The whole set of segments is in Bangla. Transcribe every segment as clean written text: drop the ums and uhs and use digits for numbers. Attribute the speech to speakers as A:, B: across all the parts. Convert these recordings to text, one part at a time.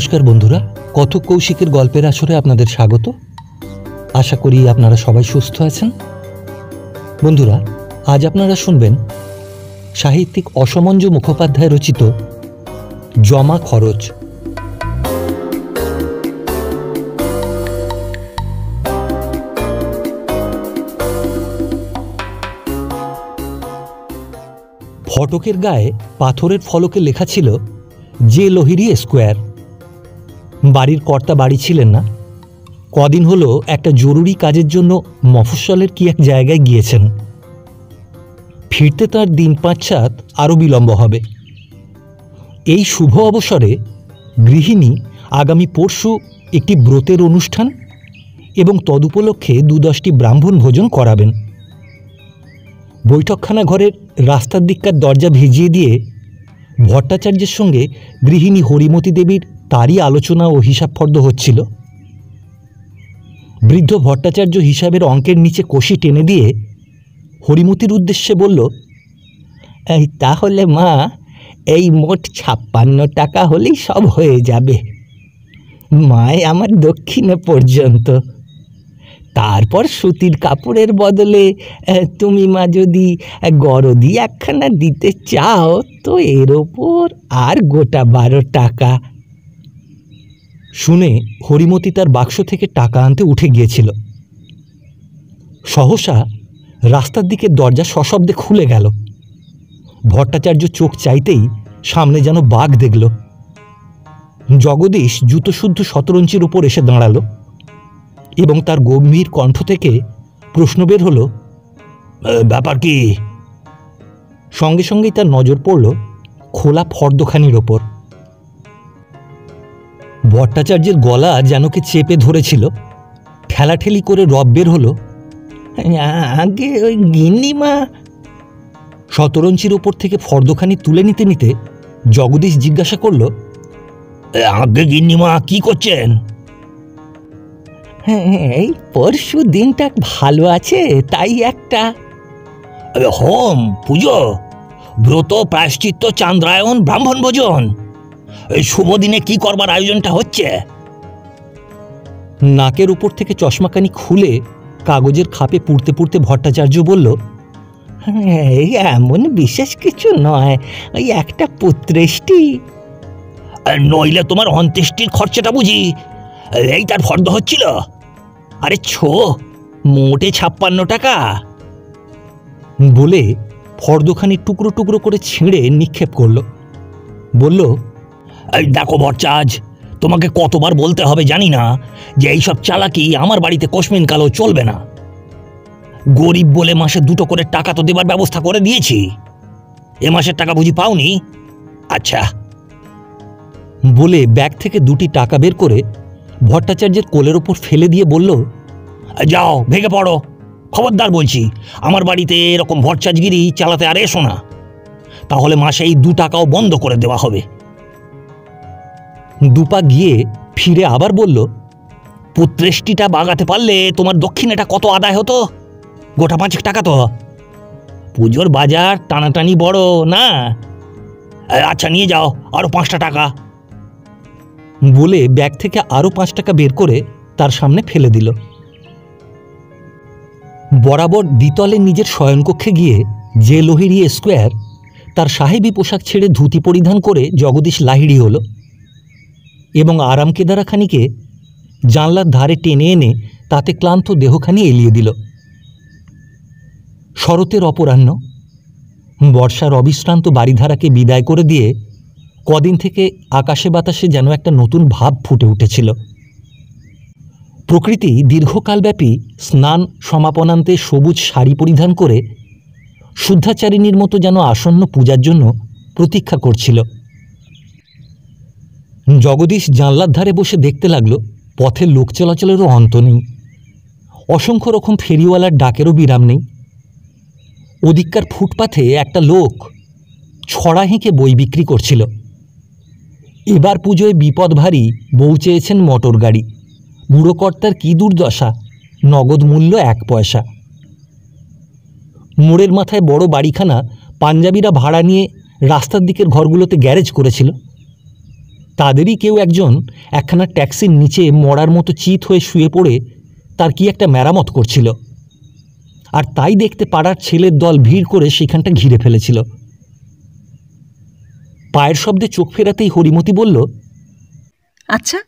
A: নমস্কার বন্ধুরা, কথক কৌশিকের গল্পের আসরে আপনাদের স্বাগত। আশা করি আপনারা সবাই সুস্থ আছেন। বন্ধুরা, আজ আপনারা শুনবেন সাহিত্যিক অসমঞ্জ মুখোপাধ্যায় রচিত জমা খরচ। ফটকের গায়ে পাথরের ফলকে লেখা ছিল যে লোহিড়ী স্কোয়ার। বাড়ির কর্তা বাড়ি ছিলেন না। কদিন হলো একটা জরুরি কাজের জন্য মফস্বলের কি এক জায়গায় গিয়েছেন। ফিরতে তার দিন ৫-৭ আরও বিলম্ব হবে। এই শুভ অবসরে গৃহিণী আগামী পরশু একটি ব্রতের অনুষ্ঠান এবং তদুপলক্ষে ২-১০টি ব্রাহ্মণ ভোজন করাবেন। বৈঠকখানা ঘরের রাস্তার দিককার দরজা ভিজিয়ে দিয়ে ভট্টাচার্যের সঙ্গে গৃহিণী হরিমতী দেবীর তারই আলোচনা ও হিসাব ফর্দ হচ্ছিল। বৃদ্ধ ভট্টাচার্য হিসাবের অঙ্কের নিচে কষি টেনে দিয়ে হরিমতির উদ্দেশ্যে বলল, এই তাহলে মা, এই মোট ৫৬ টাকা হলেই সব হয়ে যাবে। মায় আমার দক্ষিণে পর্যন্ত। তারপর সুতির কাপড়ের বদলে তুমি মা যদি গরদি একখানা দিতে চাও তো এর ওপর আর গোটা ১২ টাকা। শুনে হরিমতি তার বাক্স থেকে টাকা আনতে উঠে গিয়েছিল। সহসা রাস্তার দিকে দরজা সশব্দে খুলে গেল। ভট্টাচার্য চোখ চাইতেই সামনে যেন বাঘ দেখল। জগদীশ জুতোশুদ্ধ শতরঞ্চির উপর এসে দাঁড়ালো এবং তার গম্ভীর কণ্ঠ থেকে প্রশ্ন বের হলো, ব্যাপার কি? সঙ্গে সঙ্গেই তার নজর পড়ল খোলা ফর্দখানির ওপর। ভট্টাচার্যের গলা যেন কে চেপে ধরেছিল। ঠেলাঠেলি করে রব বের হলো, আগে ওই গিন্নিমা। শতরঞ্চির ওপর থেকে ফর্দখানি তুলে নিতে নিতে জগদীশ জিজ্ঞাসা করল, আগে গিন্নিমা কি করছেন? এই পরশু দিনটা ভালো আছে, তাই একটা হোম, পুজো, ব্রত, প্রায়শ্চিত্ত, চান্দ্রায়ণ, ব্রাহ্মণ ভোজন, এই শুভ দিনে কি করবার আয়োজনটা হচ্ছে? নাকের উপর থেকে চশমাখানি খুলে কাগজের খাপে পুড়তে পুড়তে ভট্টাচার্য বলল, এই এমন বিশেষ কিছু নয়, ওই একটা পুত্রেষ্টি। নইলে তোমার অন্ত্যেষ্টির খরচাটা বুঝি এই তার ফর্দ হচ্ছিল? আরে মোটে ৫৬ টাকা। বলে ফর্দখানি টুকরো টুকরো করে ছিঁড়ে নিক্ষেপ করল। বলল, এই দেখো ভট্টাচ, তোমাকে কতবার বলতে হবে জানি না যে এইসব চালাকি আমার বাড়িতে কোশমিন কালো চলবে না। গরিব বলে মাসে ২টো করে টাকা তো দেবার ব্যবস্থা করে দিয়েছি। এ মাসের টাকা বুঝি পাওনি? আচ্ছা। বলে ব্যাগ থেকে ২টি টাকা বের করে ভট্টাচার্যের কোলের ওপর ফেলে দিয়ে বলল, যাও ভেগে পড়ো। খবরদার বলছি, আমার বাড়িতে এরকম ভট্টাচার্যগিরি চালাতে আর এসো না, তাহলে মাসে এই ২ টাকাও বন্ধ করে দেওয়া হবে। দুপা গিয়ে ফিরে আবার বলল, পুত্রেষ্টিটা বাগাতে পারলে তোমার দক্ষিণেটা কত আদায় হতো? গোটা ৫ টাকা তো। পুজোর বাজার টানাটানি বড় না। আচ্ছা নিয়ে যাও আরো ৫টা টাকা। বলে ব্যাগ থেকে আরো ৫ টাকা বের করে তার সামনে ফেলে দিল। বরাবর দ্বিতলে নিজের শয়নকক্ষে গিয়ে যে লোহিড়ী স্কোয়ার, তার সাহেবী পোশাক ছেড়ে ধুতি পরিধান করে জগদীশ লাহিড়ি হল এবং আরাম কেদারাখানিকে জানলার ধারে টেনে এনে তাতে ক্লান্ত দেহখানি এলিয়ে দিল। শরতের অপরাহ্ন। বর্ষার অবিশ্রান্ত বাড়িধারাকে বিদায় করে দিয়ে কদিন থেকে আকাশে বাতাসে যেন একটা নতুন ভাব ফুটে উঠেছিল। প্রকৃতি দীর্ঘকালব্যাপী স্নান সমাপনান্তে সবুজ শাড়ি পরিধান করে শুদ্ধাচারিণীর মতো যেন আসন্ন পূজার জন্য প্রতীক্ষা করছিল। জগদীশ জানলার ধারে বসে দেখতে লাগলো পথের লোক চলাচলেরও অন্ত নেই। অসংখ্য রকম ফেরিওয়ালার ডাকেরও বিরাম নেই। ওদিককার ফুটপাথে একটা লোক ছড়া হেঁকে বই বিক্রি করছিল। এবার পুজোয় বিপদ ভারী, বউ চেয়েছেন মোটর গাড়ি। বুড়ো কর্তার কী দুর্দশা, নগদ মূল্য ১ পয়সা। মোড়ের মাথায় বড় বাড়িখানা পাঞ্জাবিরা ভাড়া নিয়ে রাস্তার দিকের ঘরগুলোতে গ্যারেজ করেছিল। তাদেরই কেউ একজন একখানা ট্যাক্সির নিচে মরার মতো চিত হয়ে শুয়ে পড়ে তার কি একটা মেরামত করছিল, আর তাই দেখতে পাড়ার ছেলের দল ভিড় করে সেখানটা ঘিরে ফেলেছিল। পায়ের শব্দে চোখ ফেরাতেই হরিমতি বলল,
B: আচ্ছা,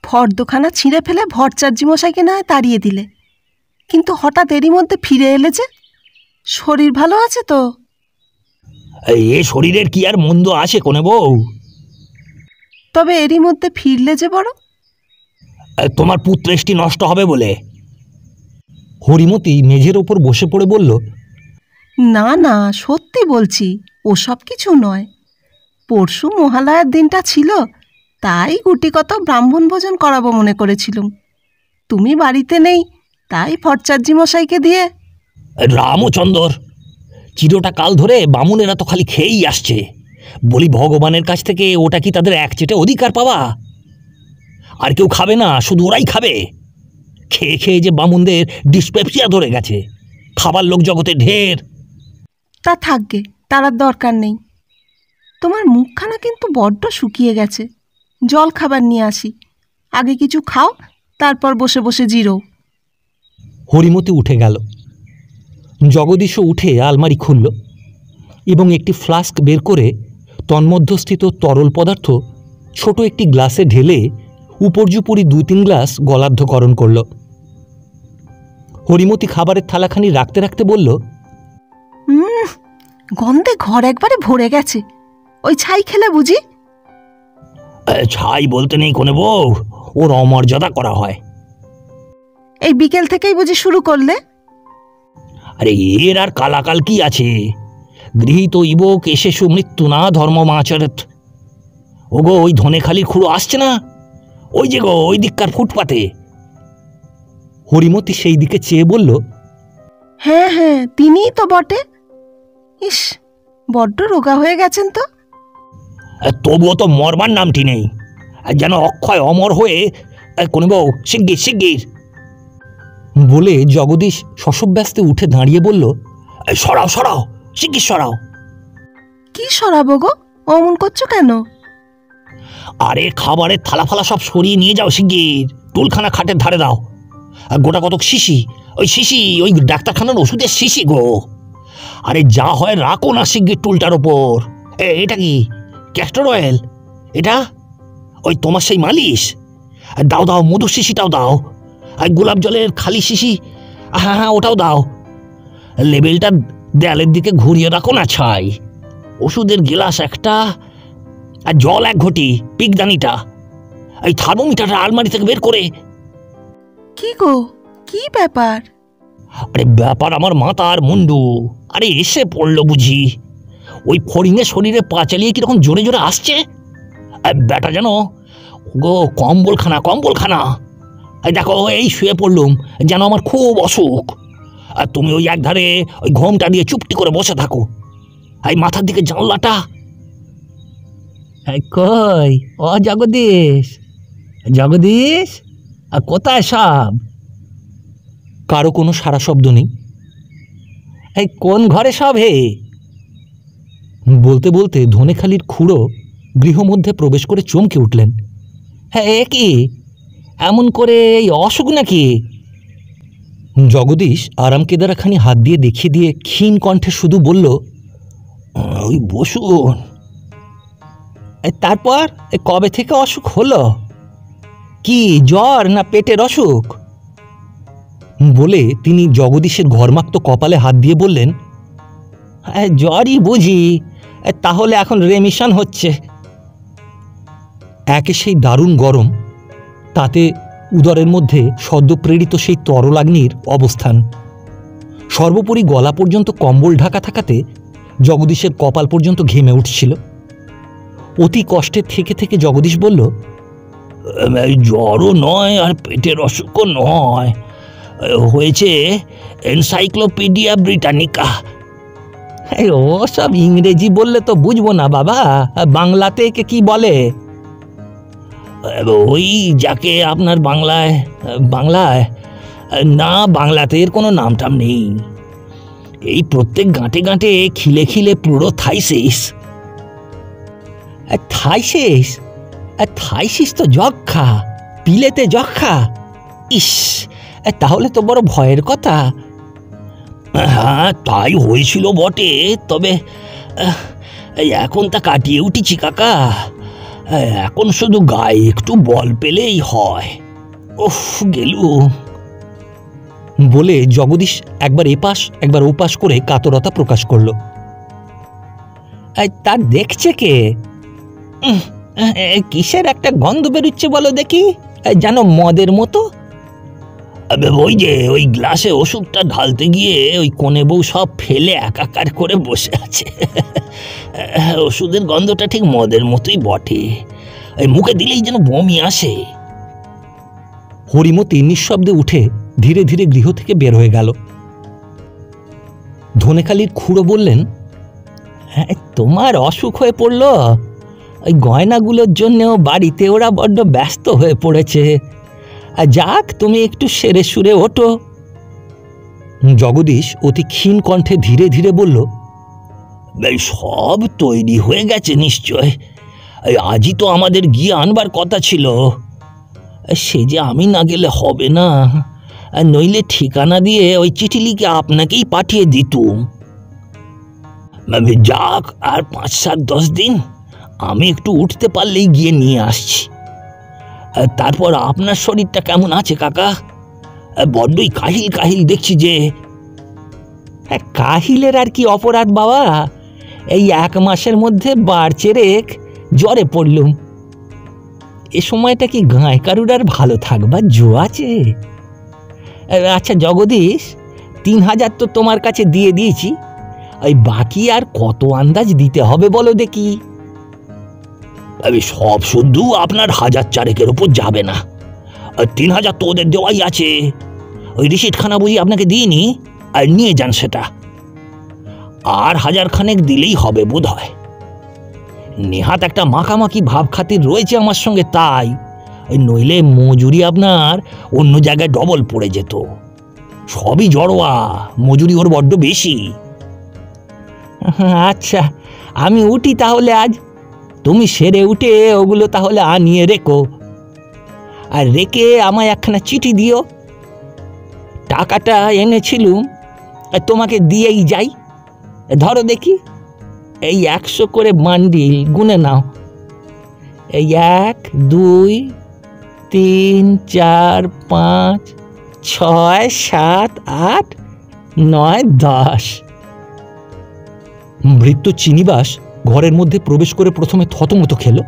B: ফর্দখানা ছিঁড়ে ফেলে ভট্টাচার্য মশাইকে না হয় তাড়িয়ে দিলে, কিন্তু হঠাৎ এরই মধ্যে ফিরে এলে যে? শরীর ভালো আছে তো?
A: এ শরীরের কি আর মন্দ আসে কোনে বউ?
B: তবে এরই মধ্যে ফিরলে যে বড়?
A: তোমার পুত্রেষ্টি নষ্ট হবে বলে। হরিমতি মেঝের ওপর বসে পড়ে বলল,
B: না না, সত্যি বলছি, ওসব কিছু নয়। পরশু মহালয়ার দিনটা ছিল, তাই গুটি কত ব্রাহ্মণ ভোজন করাবো মনে করেছিলুম। তুমি বাড়িতে নেই, তাই ভট্টাচার্য মশাইকে দিয়ে।
A: রামচন্দর, চিরটা কাল ধরে বামুনেরা তো খালি খেয়েই আসছে। বলি ভগবানের কাছ থেকে ওটা কি তাদের একচেটে অধিকার পাওয়া? আর কেউ খাবে না, শুধু ওরাই খাবে। খেয়ে খেয়ে যে বামুনদের ডিসপেপসিয়া ধরে গেছে। খাবার লোক জগতে ঢের।
B: তা থাকবে, তার আর দরকার নেই। তোমার মুখখানা কিন্তু বড্ড শুকিয়ে গেছে। জল খাবার নিয়ে আসি, আগে কিছু খাও, তারপর বসে বসে জিরো।
A: হরিমতি উঠে গেল। জগদীশও উঠে আলমারি খুলল এবং একটি ফ্লাস্ক বের করে তন্মধ্যস্থিত তরল পদার্থ ছোট একটি গ্লাসে ঢেলে উপর্যুপরি 2-3 গ্লাস গলার্ধকরণ করল। হরিমতি খাবারের থালাখানি রাখতে রাখতে বলল,
B: গন্ধে ঘর একবারে ভরে গেছে। ওই ছাই খেলে বুঝি?
A: ছাই বলতে নেই কোনে বউ, ওর অমর্যাদা করা হয়।
B: এই বিকেল থেকেই বুঝি শুরু করলে?
A: আরে এর আর কালাকাল কি আছে? গৃহীত ইবক এসেসু মৃত্যু না ধর্মমাচরেত। ওগো, ওই ধনেখালির খুঁড়ো আসছে না? ওই যে গো, ওই দিককার ফুটপাতে। হরিমতি সেই দিকে চেয়ে বলল,
B: হ্যাঁ হ্যাঁ, তিনিই তো বটে। ইস, বড্ড রোগা হয়ে গেছেন তো।
A: তবুও তো মরবার নামটি নেই, যেন অক্ষয় অমর হয়ে কোন বউ শিগগির শিগগির। বলে জগদীশ শশব্যস্তে উঠে দাঁড়িয়ে বলল, সরাও সরাও, শিগগির সরাও।
B: কি সরাবো গো, অমন করছো কেন?
A: আরে খাবারের থালা ফালা সব সরিয়ে নিয়ে যাও শিগগির। টুলখানা খাটের ধারে দাও। গোটা কতক শিশি, ওই শিশি ওই ডাক্তারখানার ওষুধের শিশি গো। আরে যা হয় রাখো না শিগগির টুলটার ওপর। এটা কি ক্যাস্টর অয়েল? এটা ওই তোমার সেই মালিশ? দাও দাও, মধুর শিশিটাও দাও। আর গোলাপ জলের খালি শিশি, হ্যাঁ হ্যাঁ ওটাও দাও। লেবেলটা দেয়ালের দিকে ঘুরিয়ে রাখো না ছাই। ওষুধের গিলাস একটা, আর জল 1 ঘটি, পিকদানিটা। এই থার্মোমিটারটা আলমারি থেকে বের করে।
B: কি গো, কি ব্যাপার?
A: আরে ব্যাপার আমার মাথার মুন্ডু। আরে এসে পড়লো বুঝি। ওই ফড়িংয়ের শরীরে পা চালিয়ে কিরকম জোরে জোরে আসছে। ব্যাটা যেন গো কম্বলখানা কম্বলখানা। এই দেখো, এই শুয়ে পড়লুম, যেন আমার খুব অসুখ। আর তুমি ওই একধারে ওই ঘোমটা দিয়ে চুপটি করে বসে থাকো। এই মাথার দিকে জানলাটা। কই ও জগদীশ, জগদীশ, কোথায় সব? কারো কোনো সারা শব্দ নেই। এই কোন ঘরে সব হে? বলতে বলতে ধনেখালির খুঁড়ো গৃহমধ্যে প্রবেশ করে চমকে উঠলেন। হ্যাঁ, এ কি এমন করে, এই অসুখ নাকি? জগদীশ আরাম কেদারাখানি হাত দিয়ে দেখিয়ে দিয়ে ক্ষীণ কণ্ঠে শুধু বলল, ওই বসুন। তারপর কবে থেকে অসুখ হলো? কি জ্বর না পেটের অসুখ? বলে তিনি জগদীশের ঘর্মাক্ত কপালে হাত দিয়ে বললেন, জ্বরই বুঝি, তাহলে এখন রেমিশন হচ্ছে। একে সেই দারুণ গরম, তাতে উদরের মধ্যে সদ্যপ্রেরিত সেই তরলাগ্নির অবস্থান। সর্বোপরি গলা পর্যন্ত কম্বল ঢাকা থাকাতে জগদীশের কপাল পর্যন্ত ঘেমে উঠছিল। অতি কষ্টে থেকে থেকে জগদীশ বলল, জ্বরও নয় আর পেটের অসুখও নয়, হয়েছে এনসাইক্লোপিডিয়া ব্রিটানিকা। ও সব ইংরেজি বললে তো বুঝবো না বাবা, বাংলাতে একে কি বলে? ওই যাকে আপনার বাংলায় বাংলায় না, বাংলাতে এর কোনো নাম টাম নেই। এই প্রত্যেক গাঁটে গাঁটে খিলে খিলে পুরো থাইসিস। থাইসিস? থাইসিস তো যক্ষা, পিলেতে যক্ষা। ইস, তাহলে তো বড় ভয়ের কথা। হ্যাঁ, তাই হয়েছিল বটে, তবে এখন তা কাটিয়ে উঠেছি কাকা। এখন শুধু গায়ে একটু বল পেলেই হয়। উফ, গেলুম। বলে জগদীশ একবার এপাশ একবার ওপাশ করে কাতরতা প্রকাশ করল। তা দেখছে কে? কিসের একটা গন্ধ বেরোচ্ছে বলো দেখি, যেন মদের মতো। ওই যে ওই গ্লাসে ওষুধটা ঢালতে গিয়ে ওই কোণে বউ সব ফেলে একাকার করে বসে আছে। ওষুধের গন্ধটা ঠিক মদের মতোই বটে, মুখে দিলেই যেন বমি আসে। হরিমতি নিঃশব্দে উঠে ধীরে ধীরে গৃহ থেকে বের হয়ে গেল। ধনেখালির খুড়ো বললেন, তোমার অসুখ হয়ে পড়ল, ওই গয়নাগুলোর জন্যও বাড়িতে ওরা বড্ড ব্যস্ত হয়ে পড়েছে। যাক, তুমি একটু সেরে সুরে ওঠো। জগদীশ অতি ক্ষীণ কণ্ঠে ধীরে ধীরে বলল, সব তৈরি হয়ে গেছে নিশ্চয়, আজই তো আমাদের গিয়ে আনবার কথা ছিল। সে যে আমি না গেলে হবে না, নইলে ঠিকানা দিয়ে ওই চিঠি লিখে আপনাকেই পাঠিয়ে দিতুম। যাক, আর 5-7-10 দিন আমি একটু উঠতে পারলেই গিয়ে নিয়ে আসছি। তারপর আপনার শরীরটা কেমন আছে কাকা? বড্ডই কাহিল কাহিল দেখছি যে। কাহিলের আর কি অপরাধ বাবা, এই 1 মাসের মধ্যে বাড়চেরেক জ্বরে পড়লুম। এ সময়টা কি গায়ে কারুর আর ভালো থাকবার জো আছে? আচ্ছা জগদীশ, 3000 তো তোমার কাছে দিয়ে দিয়েছি, ওই বাকি আর কত আন্দাজ দিতে হবে বলো দেখি। সব শুদ্ধ আপনার 1000-4 উপর যাবে না। 3000 তো ওদের দেওয়াই আছে, ওই রিসিটখানা বুঝি আপনাকে দিইনি, আর নিয়ে যান সেটা। আর 1000 খানেক দিলেই হবে বোধ হয়। নেহাত একটা মাখামাখি ভাব খাতির রয়েছে আমার সঙ্গে, তাই নইলে মজুরি আপনার অন্য জায়গায় ডবল পড়ে যেত। সবই জড়োয়া, মজুরি ওর বড্ড বেশি। আচ্ছা, আমি উঠি তাহলে আজ। তুমি সেরে উঠে ওগুলো তাহলে আনিয়ে রেখো, আর রেখে আমায় একখানা চিঠি দিও। টাকাটা এনেছিলুম, তোমাকে দিয়েই যাই। ধরো দেখি, এই 100 করে বান্ডিল গুনে নাও। এই 1, 2, 3, 4, 5, 6, 7, 8, 9, 10। ভৃত্য চিনিবাস ঘরের মধ্যে প্রবেশ করে প্রথমে থতমত খেল,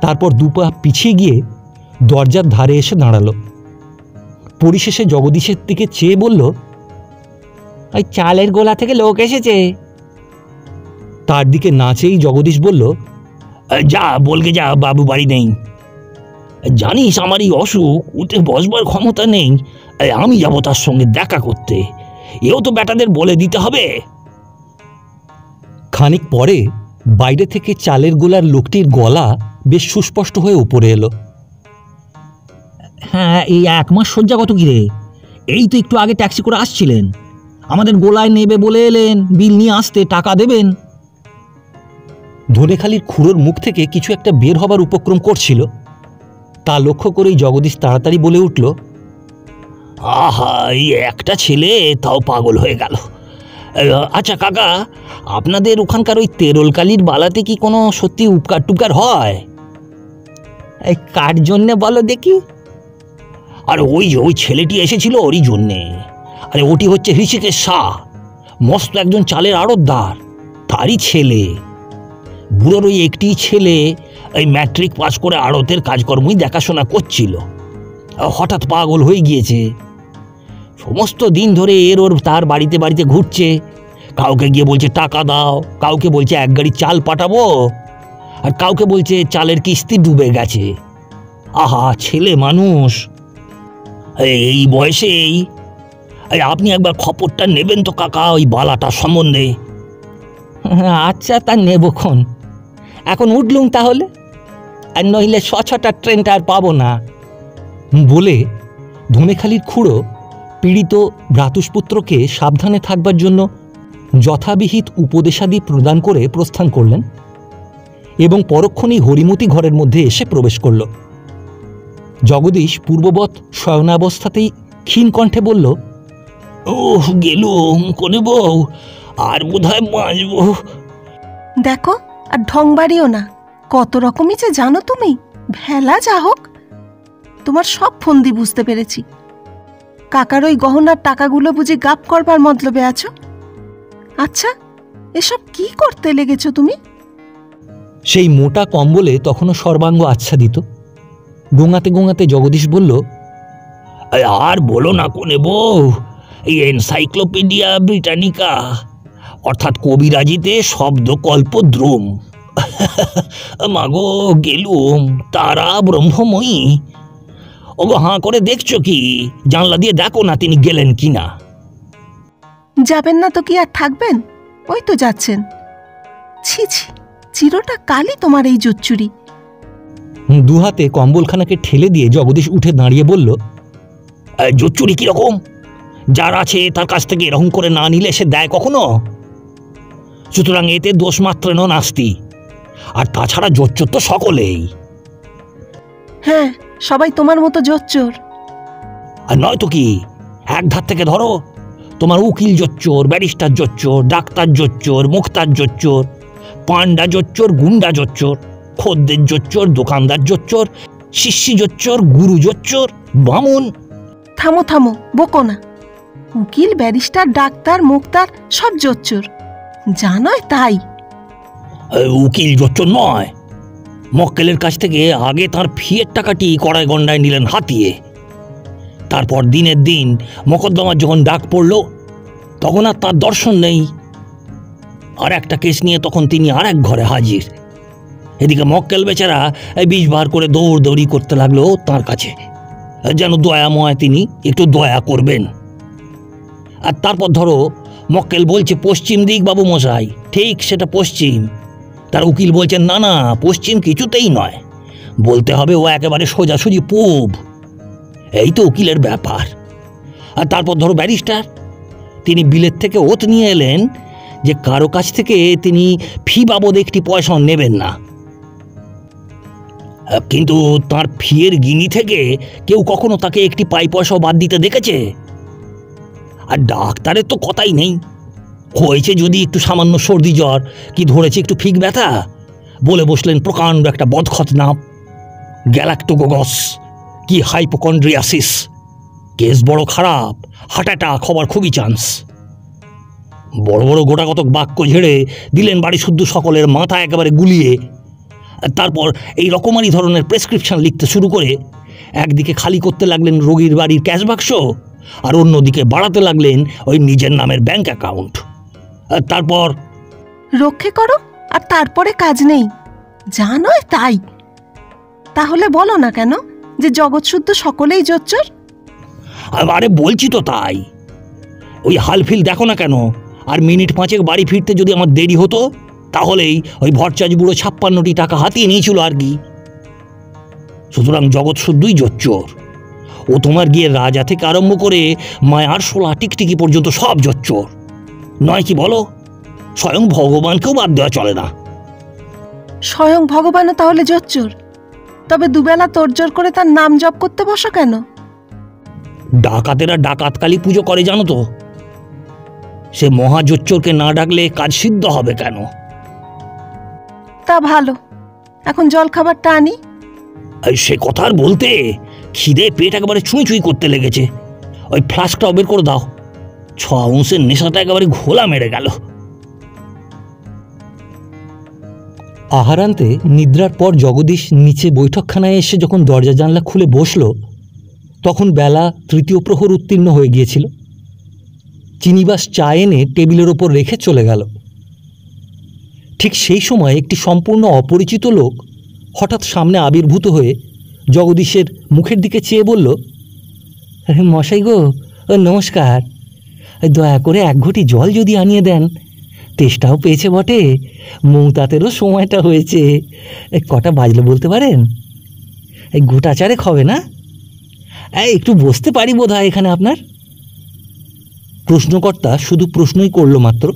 A: তারপর 2 পা পিছিয়ে গিয়ে দরজার ধারে এসে দাঁড়ালো। পরিশেষে জগদীশের দিকে চেয়ে বলল, ওই চালের গোলা থেকে লোক এসেছে। তার দিকে না চেয়েই জগদীশ বলল, যা বলকে যা, বাবু বাড়ি নেই। জানিস আমার এই অসুখ, উঠে বসবার ক্ষমতা নেই। আমি যাবো তার সঙ্গে দেখা করতে, এও তো বেটাদের বলে দিতে হবে। খানিক পরে বাইরে থেকে চালের গোলার লোকটির গলা বেশ সুস্পষ্ট হয়ে উপরে এলো। হ্যাঁ, এই 1 মাস শয্যা কত কি রে? এই তো একটু আগে ট্যাক্সি করে আসছিলেন, আমাদের গোলায় নেবে বলে এলেন, বিল নিয়ে আসতে টাকা দেবেন। ধনেখালির খুড়োর মুখ থেকে কিছু একটা বের হবার উপক্রম করছিল, তা লক্ষ্য করেই জগদীশ তাড়াতাড়ি বলে উঠল, আহা, এই একটা ছেলে তাও পাগল হয়ে গেল। আচ্ছা কাকা, আপনাদের ওখানকার ওই তেরোলকালির বালাতে কি কোনো সত্যি উপকার টুপকার হয়? কার জন্যে বলো দেখি? আর ওই যে ওই ছেলেটি এসেছিল ওরই জন্যে। আরে ওটি হচ্ছে ঋষিকেশ শাহ, মস্ত একজন চালের আড়তদার, তারই ছেলে। বুড়োর ওই একটি ছেলে এই ম্যাট্রিক পাস করে আড়তের কাজকর্মই দেখাশোনা করছিল, হঠাৎ পাগল হয়ে গিয়েছে। সমস্ত দিন ধরে ওর তার বাড়িতে বাড়িতে ঘুরছে, কাউকে গিয়ে বলছে টাকা দাও, কাউকে বলছে 1 গাড়ি চাল পাঠাবো, আর কাউকে বলছে চালের কিস্তি ডুবে গেছে। আহা, ছেলে মানুষ এই বয়সেই। আপনি একবার খবরটা নেবেন তো কাকা ওই বালাটা সম্বন্ধে। আচ্ছা, তা নেবক্ষণ। এখন উঠলুম তাহলে, আর নইলে 6-6টা ট্রেনটা আর পাবো না। বলে ধনেখালির খুড়ো পীড়িত ভ্রাতুষ্পুত্রকে সাবধানে থাকবার জন্য যথাবিহিত উপদেশাদি প্রদান করে প্রস্থান করলেন এবং পরক্ষণেই হরিমতি ঘরের মধ্যে এসে প্রবেশ করল। জগদীশ পূর্ববৎ শয়নাবস্থাতেই ক্ষীণ কণ্ঠে বলল, ও গেলুম কোনে বউ, আর বোধহয় বাঁচব।
B: দেখো, আর ঢং বাড়িও না। কত রকমই যে জানো তুমি। ভেলা যা হোক, তোমার সব ফন্দি বুঝতে পেরেছি। কাকার ওই গহনার টাকাগুলো বুঝি গাপ করবার মতলবে আছো? আচ্ছা, এসব কি করতে লেগেছো তুমি?
A: সেই মোটা কম্বলে তখনও সর্বাঙ্গ আচ্ছাদিত। গোঙাতে গোঙাতে জগদীশ বলল, আর বলো না কোনে বউ, এই এনসাইক্লোপিডিয়া ব্রিটানিকা অর্থাৎ কবিরাজিতে শব্দকল্পদ্রুম। মাগো গেলুম, তারা ব্রহ্মময়ী। ওগো হাঁ করে দেখছো কি? জানলা দিয়ে দেখো না তিনি গেলেন কিনা।
B: যাবেন না তো কি আর থাকবেন? ওই তো যাচ্ছেন। ছি ছি, চিরটা কালই তোমার এই জুচ্চুরি।
A: দুহাতে কম্বলখানাকে ঠেলে দিয়ে জগদীশ উঠে দাঁড়িয়ে বলল, জুচ্চুরি কিরকম? যার আছে তার কাছ থেকে এরকম করে না নিলে সে দেয় কখনো? সুতরাং এতে দোষ মাত্র নাস্তি। আর তাছাড়া জোচ্চোর তো সকলেই।
B: হ্যাঁ, সবাই তোমার মতো জোচ্চোর।
A: আর নয় তো কি, এক ধার থেকে ধরো, তোমার উকিল জোচ্চোর, ব্যারিস্টার জোচ্চোর, ডাক্তার জোচ্চোর, মুখতার জোচ্চোর, পান্ডা জোচ্চোর, গুন্ডা জোচ্চোর, খদ্দের জোচ্চোর, দোকানদার জোচ্চোর, শিষ্যি জোচ্চোর, গুরু জোচ্চোর, বামুন।
B: থামো থামো, বকো না। উকিল, ব্যারিস্টার, ডাক্তার, মুক্তার সব জোচ্চোর, জানোই তাই।
A: উকিল জোচ্চোর নয়, মক্কেলের কাছ থেকে আগে তার ফিয়ের টাকাটি কড়ায় গন্ডায় নিলেন হাতিয়ে। তারপর দিনের দিন মোকদ্দমার যখন ডাক পড়ল, তখন আর তার দর্শন নেই। আর একটা কেস নিয়ে তখন তিনি আর এক ঘরে হাজির। এদিকে মক্কেল বেচারা 20 বার করে দৌড়দৌড়ি করতে লাগলো তার কাছে, যেন দয়াময় তিনি একটু দয়া করবেন। আর তারপর ধরো মক্কেল বলছে পশ্চিম দিক বাবু মশাই, ঠিক সেটা পশ্চিম। তার উকিল বলছেন না না, পশ্চিম কিছুতেই নয়, বলতে হবে ও একেবারে সোজাসুজি পূব। এই তো উকিলের ব্যাপার। আর তারপর ধরো ব্যারিস্টার, তিনি বিলেত থেকে ওত নিয়ে এলেন যে কারো কাছ থেকে তিনি ফি বাবদ একটি পয়সা নেবেন না, কিন্তু তার ফিয়ের গিনি থেকে কেউ কখনো তাকে একটি পাই পয়সাও বাদ দিতে দেখেছে? আর ডাক্তারের তো কথাই নেই, হয়েছে যদি একটু সামান্য সর্দি জ্বর, কি ধরেছে একটু ফিক ব্যথা, বলে বসলেন প্রকাণ্ড একটা বদখত নাম, গ্যালাক্টোগোগস কি হাইপোকন্ড্রিয়াসিস। কেস বড় খারাপ, হার্ট অ্যাটাক হবার খুবই চান্স। বড় বড় গোটাকতক বাক্য ঝেড়ে দিলেন বাড়ি শুদ্ধ সকলের মাথা একেবারে গুলিয়ে। তারপর এই রকমারি ধরনের প্রেসক্রিপশন লিখতে শুরু করে একদিকে খালি করতে লাগলেন রোগীর বাড়ির ক্যাশ বাক্স, আর অন্যদিকে বাড়াতে লাগলেন ওই নিজের নামের ব্যাংক অ্যাকাউন্ট। তারপর
B: রক্ষে করো, আর তারপরে কাজ নেই, জানোই তাই। তাহলে বলো না কেন যে জগৎ শুদ্ধ সকলেই জোচ্চোর?
A: আরে বলছি তো তাই। ওই হালফিল দেখো না কেন। আর মিনিট 5 বাড়ি ফিরতে যদি আমার দেরি হতো, তাহলেই ওই ভরচাজ বুড়ো 56টি টাকা হাতিয়ে নিয়েছিল আর কি। সুতরাং জগৎ শুদ্ধই জোচ্চোর। ও তোমার গিয়ে রাজা থেকে আরম্ভ করে মায়ার শোলা টিকটিকি পর্যন্ত সব জোচ্চোর, নয় কি বলো? স্বয়ং ভগবানকেও বাদ দেওয়া চলে না।
B: স্বয়ং ভগবানও তাহলে জোচ্চোর? তবে দুবেলা তোড়জোড় করে তার নাম জপ করতে বসো কেন?
A: ডাকাতেরা ডাকাতকালী পুজো করে জানো তো। সে মহাজোচ্চোরকে না ডাকলে কাজ সিদ্ধ হবে কেন?
B: তা ভালো, এখন জল খাবারটা আনি।
A: সে কথা আর বলতে, খিদে পেট একেবারে ছুঁই ছুঁই করতে লেগেছে। ওই ফ্লাস্কটা বের করে দাও, 6 আউন্সের নেশাটা একেবারে ঘোলা মেরে গেল। আহারান্তে নিদ্রার পর জগদীশ নিচে বৈঠকখানায় এসে যখন দরজা জানলা খুলে বসল, তখন বেলা 3য় প্রহর উত্তীর্ণ হয়ে গিয়েছিল। চিনিবাস চা এনে টেবিলের ওপর রেখে চলে গেল। ঠিক সেই সময় একটি সম্পূর্ণ অপরিচিত লোক হঠাৎ সামনে আবির্ভূত হয়ে জগদীশের মুখের দিকে চেয়ে বলল, মশাই গো, নমস্কার। দয়া করে 1 ঘটি জল যদি আনিয়ে দেন। তেষ্টাও পেয়েছে বটে, মৌতাতেরও সময়টা হয়েছে। কটা বাজলো বলতে পারেন? গোটা 4 হবে না? একটু বসতে পারি বোধ হয় এখানে আপনার? প্রশ্নকর্তা শুধু প্রশ্নই করল মাত্র,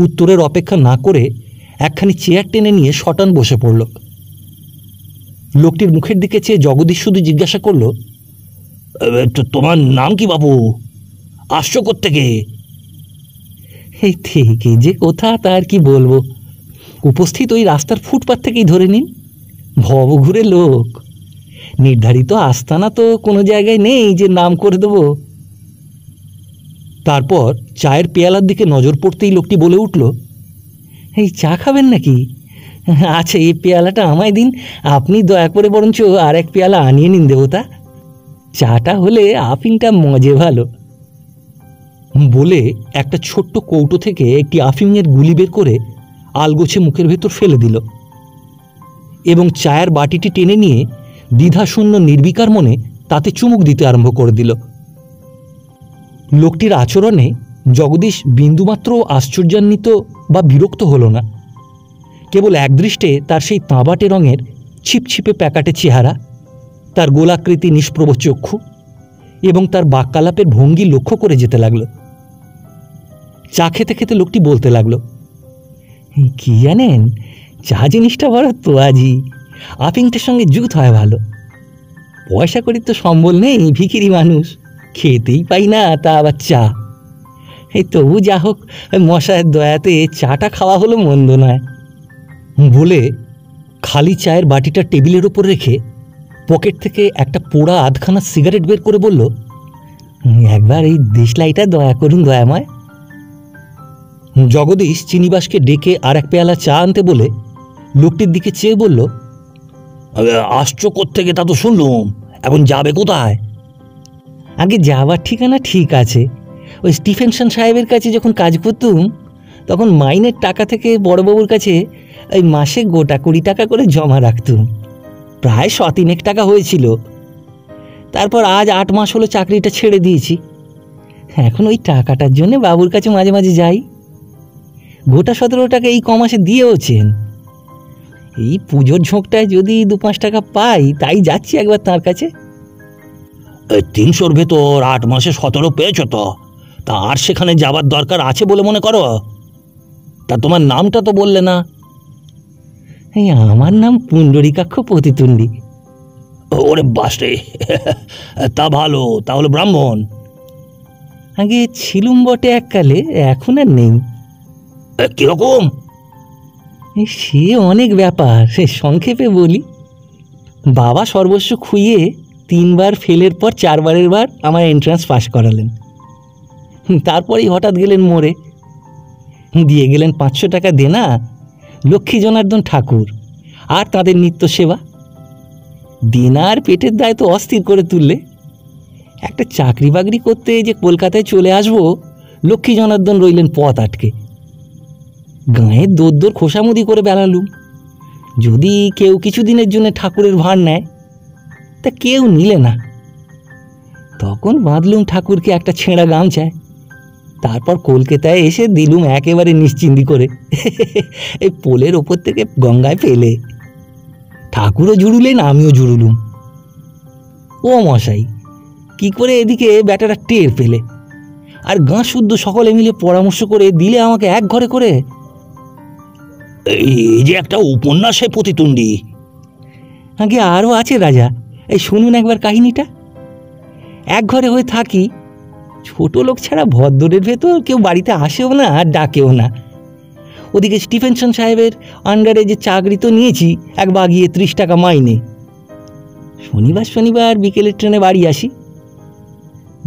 A: উত্তরের অপেক্ষা না করে একখানি চেয়ার টেনে নিয়ে শটান বসে পড়ল। লোকটির মুখের দিকে চেয়ে জগদীশ শুধু জিজ্ঞাসা করল, তোমার নাম কি বাবু? আসছো কোত্থেকে? এই থেকে যে কোথা তার কি বলবো, উপস্থিত ওই রাস্তার ফুটপাত থেকেই ধরে নিন। ভবঘুরে লোক, নির্ধারিত আস্তানা তো কোনো জায়গায় নেই যে নাম করে দেব। তারপর চায়ের পেয়ালার দিকে নজর পড়তেই লোকটি বলে উঠল, এই চা খাবেন নাকি? আচ্ছা, এই পেয়ালাটা আমায় দিন, আপনি দয়া করে বরঞ্চ আর এক পেয়ালা আনিয়ে নিন দেবতা। চাটা হলে আফিংটা মজে ভালো। বলে একটা ছোট্ট কৌটো থেকে একটি আফিংয়ের গুলি বের করে আলগোছে মুখের ভেতর ফেলে দিল এবং চায়ের বাটিটি টেনে নিয়ে দ্বিধাশূন্য নির্বিকার মনে তাতে চুমুক দিতে আরম্ভ করে দিল। লোকটির আচরণে জগদীশ বিন্দুমাত্র আশ্চর্যান্বিত বা বিরক্ত হল না। কেবল একদৃষ্টে তার সেই তাঁবাটে রঙের ছিপছিপে প্যাকাটে চেহারা, তার গোলাকৃতি নিষ্প্রভ চক্ষু এবং তার বাক্যালাপের ভঙ্গি লক্ষ্য করে যেতে লাগল। চা খেতে খেতে লোকটি বলতে লাগলো, কি জানেন, চা জিনিসটা বড় তোয়াজি, আফিংটার সঙ্গে জুত হয় ভালো। পয়সা করি তো সম্বল নেই, ভিখিরি মানুষ, খেতেই পাই না, তা আবার চা। এই তবু যা হোক, মশায়ের দয়াতে চাটা খাওয়া হলো মন্দ নয়। বলে খালি চায়ের বাটিটা টেবিলের ওপর রেখে পকেট থেকে একটা পোড়া আধখানা সিগারেট বের করে বলল, একবার এই দেশলাইটা দয়া করুন দয়াময়। জগদীশ চিনিবাসকে ডেকে আর এক পেয়ালা চা আনতে বলে লোকটির দিকে চেয়ে বলল, আসছো কোত্থেকে তা তো শুনলুম, এখন যাবে কোথায়? আগে যাওয়ার ঠিকানা ঠিক আছে, ওই স্টিফেনসন সাহেবের কাছে যখন কাজ করতুম তখন মাইনের টাকা থেকে বড়বাবুর কাছে ওই মাসে গোটা 20 টাকা করে জমা রাখতুম। প্রায় 100-3 টাকা হয়েছিল। তারপর আজ 8 মাস হলো চাকরিটা ছেড়ে দিয়েছি। এখন ওই টাকাটার জন্য বাবুর কাছে মাঝে মাঝে যাই। গোটা 17 টাকা এই কমাসে দিয়েওছেন। এই পুজোর ঝোঁকটায় যদি 2-5 টাকা পাই তাই যাচ্ছি একবার তার কাছে। 300-র ভেতর 8 মাসে 17 পেয়েছ তো, তা আর সেখানে যাবার দরকার আছে বলে মনে করো? তা তোমার নামটা তো বললে না। এই আমার নাম পুণ্ডরীকাক্ষ প্রতিতুণ্ডী। ওরে বাসরে, তা ভালো, তাহলে ব্রাহ্মণ? আগে ছিলুম বটে এককালে, এখন আর নেই। কিরকম? সে অনেক ব্যাপার, সে সংক্ষেপে বলি। বাবা সর্বস্ব খুইয়ে 3 বার ফেলের পর 4 বারের বার আমার এন্ট্রান্স পাস করালেন। তারপরেই হঠাৎ গেলেন মরে, দিয়ে গেলেন 500 টাকা দেনা লক্ষ্মী জনার্দন ঠাকুর আর তাদের নিত্য সেবা। দেনার পেটের দায় তো অস্থির করে তুললে। একটা চাকরি বাকরি করতে যে কলকাতায় চলে আসবো, লক্ষ্মী জনার্দন রইলেন পথ আটকে। গাঁয়ের দোর খোসামুদি করে বেড়ালুম, যদি কেউ কিছুদিনের জন্য ঠাকুরের ভার নেয়, তা কেউ নিলে না। তখন বাঁধলুম ঠাকুরকে একটা ছেঁড়া গামছায়। তারপর কলকাতায় এসে দিলুম একেবারে নিশ্চিন্তি করে এই পোলের ওপর থেকে গঙ্গায় ফেলে। ঠাকুরও জুড়ুলেন, আমিও জুড়ুলুম। ও মশাই, কি করে এদিকে ব্যাটারা টের পেলে, আর গাঁ শুদ্ধ সকলে মিলে পরামর্শ করে দিলে আমাকে এক ঘরে করে। এই যে একটা উপন্যাসে প্রতিতুণ্ডী। আগে আরও আছে রাজা, এই শুনুন একবার কাহিনীটা। এক ঘরে হয়ে থাকি, ছোট লোক ছাড়া ভদ্রের ভেতর কেউ বাড়িতে আসেও না আর ডাকেও না। ওদিকে স্টিফেনসন সাহেবের আন্ডারে যে চাকরি তো নিয়েছি, এক বাগিয়ে 30 টাকা মাইনে। শনিবার বিকেলের ট্রেনে বাড়ি আসি,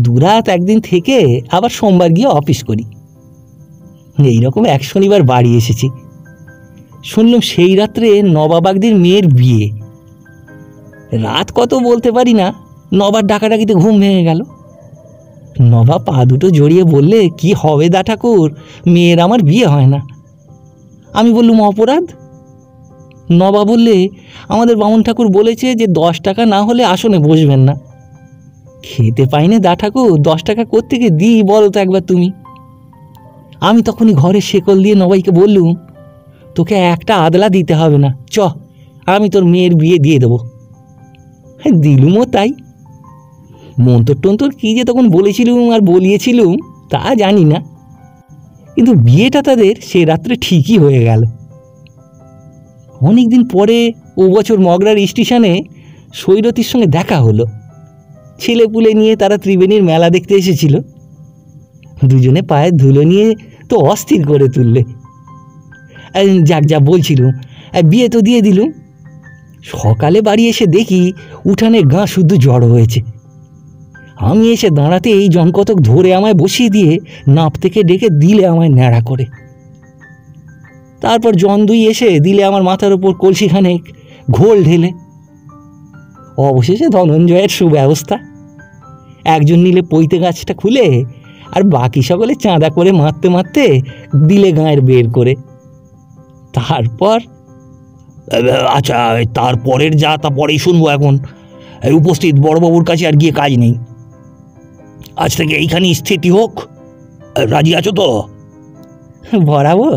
A: 2 রাত একদিন থেকে আবার সোমবার গিয়ে অফিস করি। এইরকম এক শনিবার বাড়ি এসেছি, শুনলাম সেই রাত্রে নবাবাগদের মেয়ের বিয়ে। রাত কত বলতে পারি না, নবার ডাকাডাকিতে ঘুম ভেঙে গেল। নবাব পা দুটো জড়িয়ে বললে, কি হবে দা ঠাকুর, মেয়ের আমার বিয়ে হয় না। আমি বললুম অপরাধ। নবাব বললে, আমাদের বামুন ঠাকুর বলেছে যে 10 টাকা না হলে আসনে বসবেন না। খেতে পাইনে দা ঠাকুর, 10 টাকা কোত্থেকে দিই বলো তো একবার তুমি। আমি তখনই ঘরে শেকল দিয়ে নবাইকে বললুম, তোকে একটা আদলা দিতে হবে না, চ আমি তোর মেয়ের বিয়ে দিয়ে দেবো। দিলুমও তাই। মন্তর টন্তর কী যে তখন বলেছিলুম আর বলিয়েছিলুম তা জানি না, কিন্তু বিয়েটা তাদের সে রাত্রে ঠিকই হয়ে গেল। অনেক দিন পরে ও বছর মগরার স্টেশনে সৈরতীর সঙ্গে দেখা হলো। ছেলেপুলে নিয়ে তারা ত্রিবেণীর মেলা দেখতে এসেছিল। দুজনে পায়ের ধুলো নিয়ে তো অস্থির করে তুললে। যাক, যা বলছিলুম, বিয়ে তো দিয়ে দিলুম। সকালে বাড়ি এসে দেখি উঠানে গা শুদ্ধ জড়ো হয়েছে। আমি এসে দাঁড়াতে এই জনকতক ধরে আমায় বসিয়ে দিয়ে নাপ থেকে ডেকে দিলে আমায় ন্যাড়া করে। তারপর জন দুই এসে দিলে আমার মাথার ওপর কলসিখানেক ঘোল ঢেলে। অবশেষে ধনঞ্জয়ের সুব্যবস্থা। একজন নিলে পৈতে গাছটা খুলে, আর বাকি সকলে চাঁদা করে মারতে মারতে দিলে গাঁয়ের বের করে। তারপর আচ্ছা, তারপরের যা তা পরেই শুনবো। এখন উপস্থিত বড়বাবুর কাছে আর গিয়ে কাজ নেই। আজ থেকে এইখানেই স্থিতি হোক। রাজি আছো তো? বরাবর।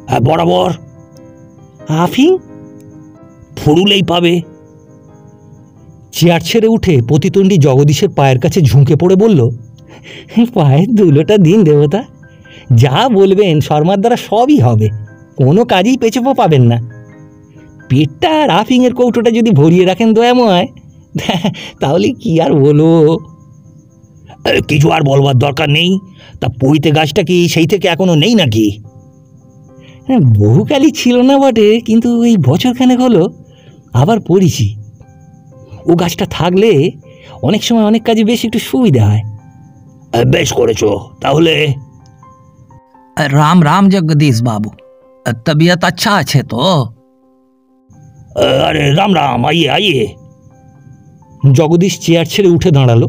A: হ্যাঁ, বরাবর। আফিং ফুরুলেই পাবে। চেয়ার ছেড়ে উঠে প্রতিতণ্ডী জগদীশের পায়ের কাছে ঝুঁকে পড়ে বলল, পায়ের ধুলোটা দিন দেবতা। যা বলবেন শর্মার দ্বারা সবই হবে, কোনো কাজেই পেছপো পাবেন না। পেটটা আর আফিংয়ের কৌটোটা যদি ভরিয়ে রাখেন দয়াময়, তাহলে কি আর বলো। কিছু আর বলবার দরকার নেই। তা পৈতে গাছটা কি সেই থেকে এখনো নেই নাকি? বহুকালই ছিল না বটে, কিন্তু এই বছরখানেক হলো আবার পড়েছি। ও গাছটা থাকলে অনেক সময় অনেক কাজে বেশ একটু সুবিধা হয়। বেশ করেছো তাহলে।
C: राम राम जगदीश बाबू, तबीयत अच्छा है तो?
A: अरे राम राम, आइए आइए। জগদীশ চেয়ার ছেড়ে উঠে দাঁড়ালো।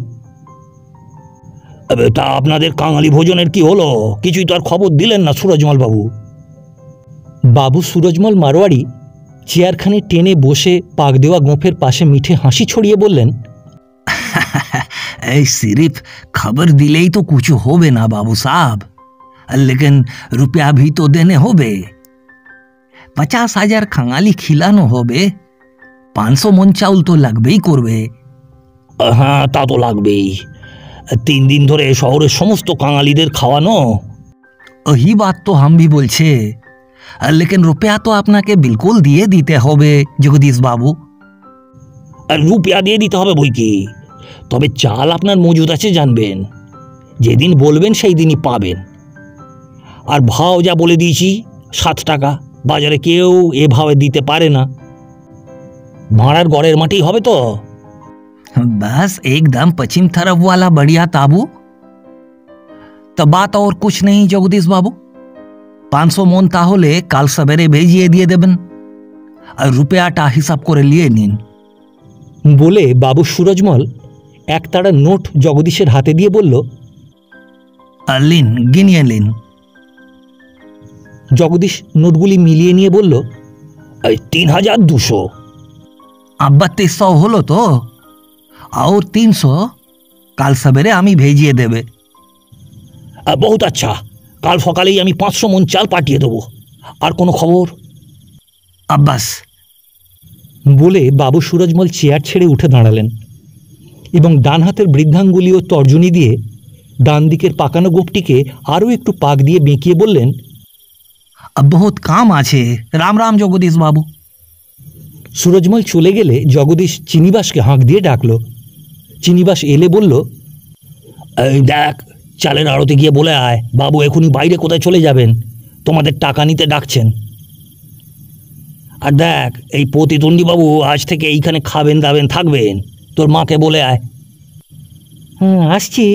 A: তা আপনাদের কাঙালি ভোজনের কি হলো? কিছুই তো আর খবর দিলেন না সুরজমল বাবু। বাবু সুরজমল মারোয়ারি চেয়ারখানি টেনে বসে পাক দেওয়া গোঁফের পাশে মিঠে হাসি ছড়িয়ে বললেন,
C: सिर्फ खबर दिले तो कुछ होबे ना बाबू साहब, लेकिन रुपया भी तो देने होबे। 50,000 खांगाली खिलानो होबे, 500 मन चाउल तो লাগবেই করবে।
A: হ্যাঁ, তা তো লাগবেই। 3 दिन ধরে শহরের সমস্ত কাঙালিদের খাওয়ানো।
C: वही बात तो हम भी बोलছে, लेकिन रुपया तो আপনাকে बिल्कुल দিয়ে দিতে হবে জগদীশ বাবু।
A: রুপিয়া দিয়ে দিতে হবে বই কি, তবে চাল আপনার মজুদ আছে জানবেন। যেদিন বলবেন সেই দিনই পাবেন। আর ভাও যা বলে দিয়েছি 7 টাকা, বাজারে কেউ এ ভাবে দিতে পারে না। ভাড়ার গড়ের মাটি হবে তো?
C: बस एकदम पश्चिम तरफ वाला बढ़िया ताबू। तो बात और कुछ नहीं जगदीश बाबू, 500 মন তাহলে কাল সবেরে ভেজিয়ে দিয়ে দেবেন, আর রুপিয়াটা হিসাব করে নিয়ে নিন।
A: বলে বাবু সুরজমল এক তাড়া নোট জগদীশের হাতে দিয়ে বলল,
C: লিন, গিনিয়ে লিন।
A: জগদীশ নোটগুলি মিলিয়ে নিয়ে বলল, 3,200।
C: 3200 হলো তো, আর 300 কাল সবেরে আমি ভেজিয়ে দেবে।
A: বহুত আচ্ছা, কাল সকালেই আমি 500 মন চাল পাঠিয়ে দেবো। আর কোনো খবর?
C: আব্বাস।
A: বলে বাবু সুরজমল চেয়ার ছেড়ে উঠে দাঁড়ালেন এবং ডান হাতের বৃদ্ধাঙ্গুলি ও তর্জনী দিয়ে ডান দিকের পাকানো গোপটিকে আরও একটু পাক দিয়ে বেঁকিয়ে বললেন,
C: বহুত কাম আছে। রাম রাম জগদীশ বাবু।
A: সুরজমল চলে গেলে জগদীশ চিনিবাসকে হাঁক দিয়ে ডাকল। চিনিবাস এলে বলল, দেখ, চালের আড়তে গিয়ে বলে আয় বাবু এখনই বাইরে কোথায় চলে যাবেন, তোমাদের টাকা নিতে ডাকছেন। আর দেখ, এই প্রতিদ্বন্দ্বী বাবু আজ থেকে এইখানে খাবেন দাবেন থাকবেন, তোর মাকে বলে আয়। আসছি,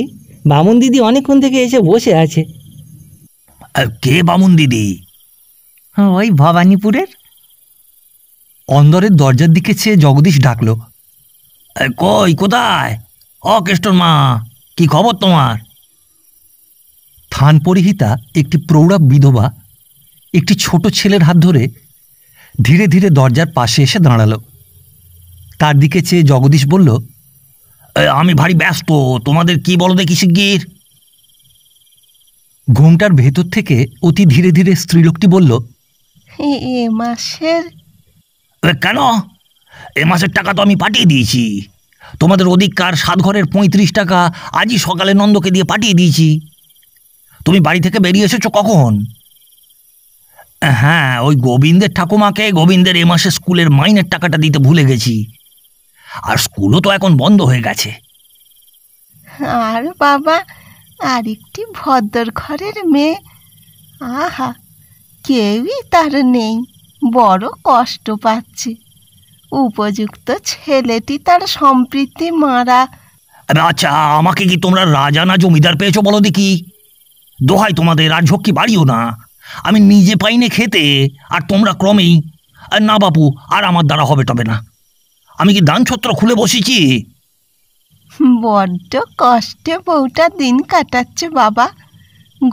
A: বামুন দিদি অনেকক্ষণ থেকে এসে বসে আছে।
C: কে বামুন দিদি? ওই ভবানীপুরের। অন্দরের দরজার দিকে চেয়ে জগদীশ ডাকল, কই কোথায়? কেষ্টর মা, কি খবর তোমার? থান পরিহিতা একটি প্রৌঢ়া বিধবা একটি ছোট ছেলের হাত ধরে ধীরে ধীরে দরজার পাশে এসে দাঁড়ালো। তার দিকে চেয়ে জগদীশ বলল, আমি ভারী ব্যস্ত, তোমাদের কি বলো দেখি শিগগির। ঘুমটার ভেতর থেকে অতি ধীরে ধীরে স্ত্রীলোকটি বলল,
B: এ মাসের?
C: কেন? এ মাসের টাকা তো আমি পাঠিয়ে দিয়েছি। তোমাদের অধিকার 7 ঘরের 35 টাকা আজই সকালে নন্দকে দিয়ে পাঠিয়ে দিয়েছি। তুমি বাড়ি থেকে বেরিয়ে এসেছো কখন?
A: হ্যাঁ, ওই গোবিন্দের ঠাকুমাকে গোবিন্দের এ মাসে স্কুলের মাইনের টাকাটা দিতে ভুলে গেছি, আর স্কুলও তো এখন বন্ধ হয়ে গেছে।
B: আর বাবা, আর একটি ভদ্র ঘরের মেয়ে, আহা, কেউই তার নেই, বড় কষ্ট পাচ্ছে। উপযুক্ত ছেলেটি তার সম্প্রীতি মারা।
A: আচ্ছা, আমাকে কি তোমরা রাজা না জমিদার পেয়েছো বলো দেখি? দোহাই তোমাদের, আর ঝক্কি বাড়িও না। আমি নিজে পাইনে খেতে, আর তোমরা ক্রমেই। না বাপু, আর আমার দ্বারা হবে তবে না। আমি কি দান ছত্র খুলে বসেছি?
B: বড্ড কষ্টে বউটা দিন কাটাচ্ছে বাবা,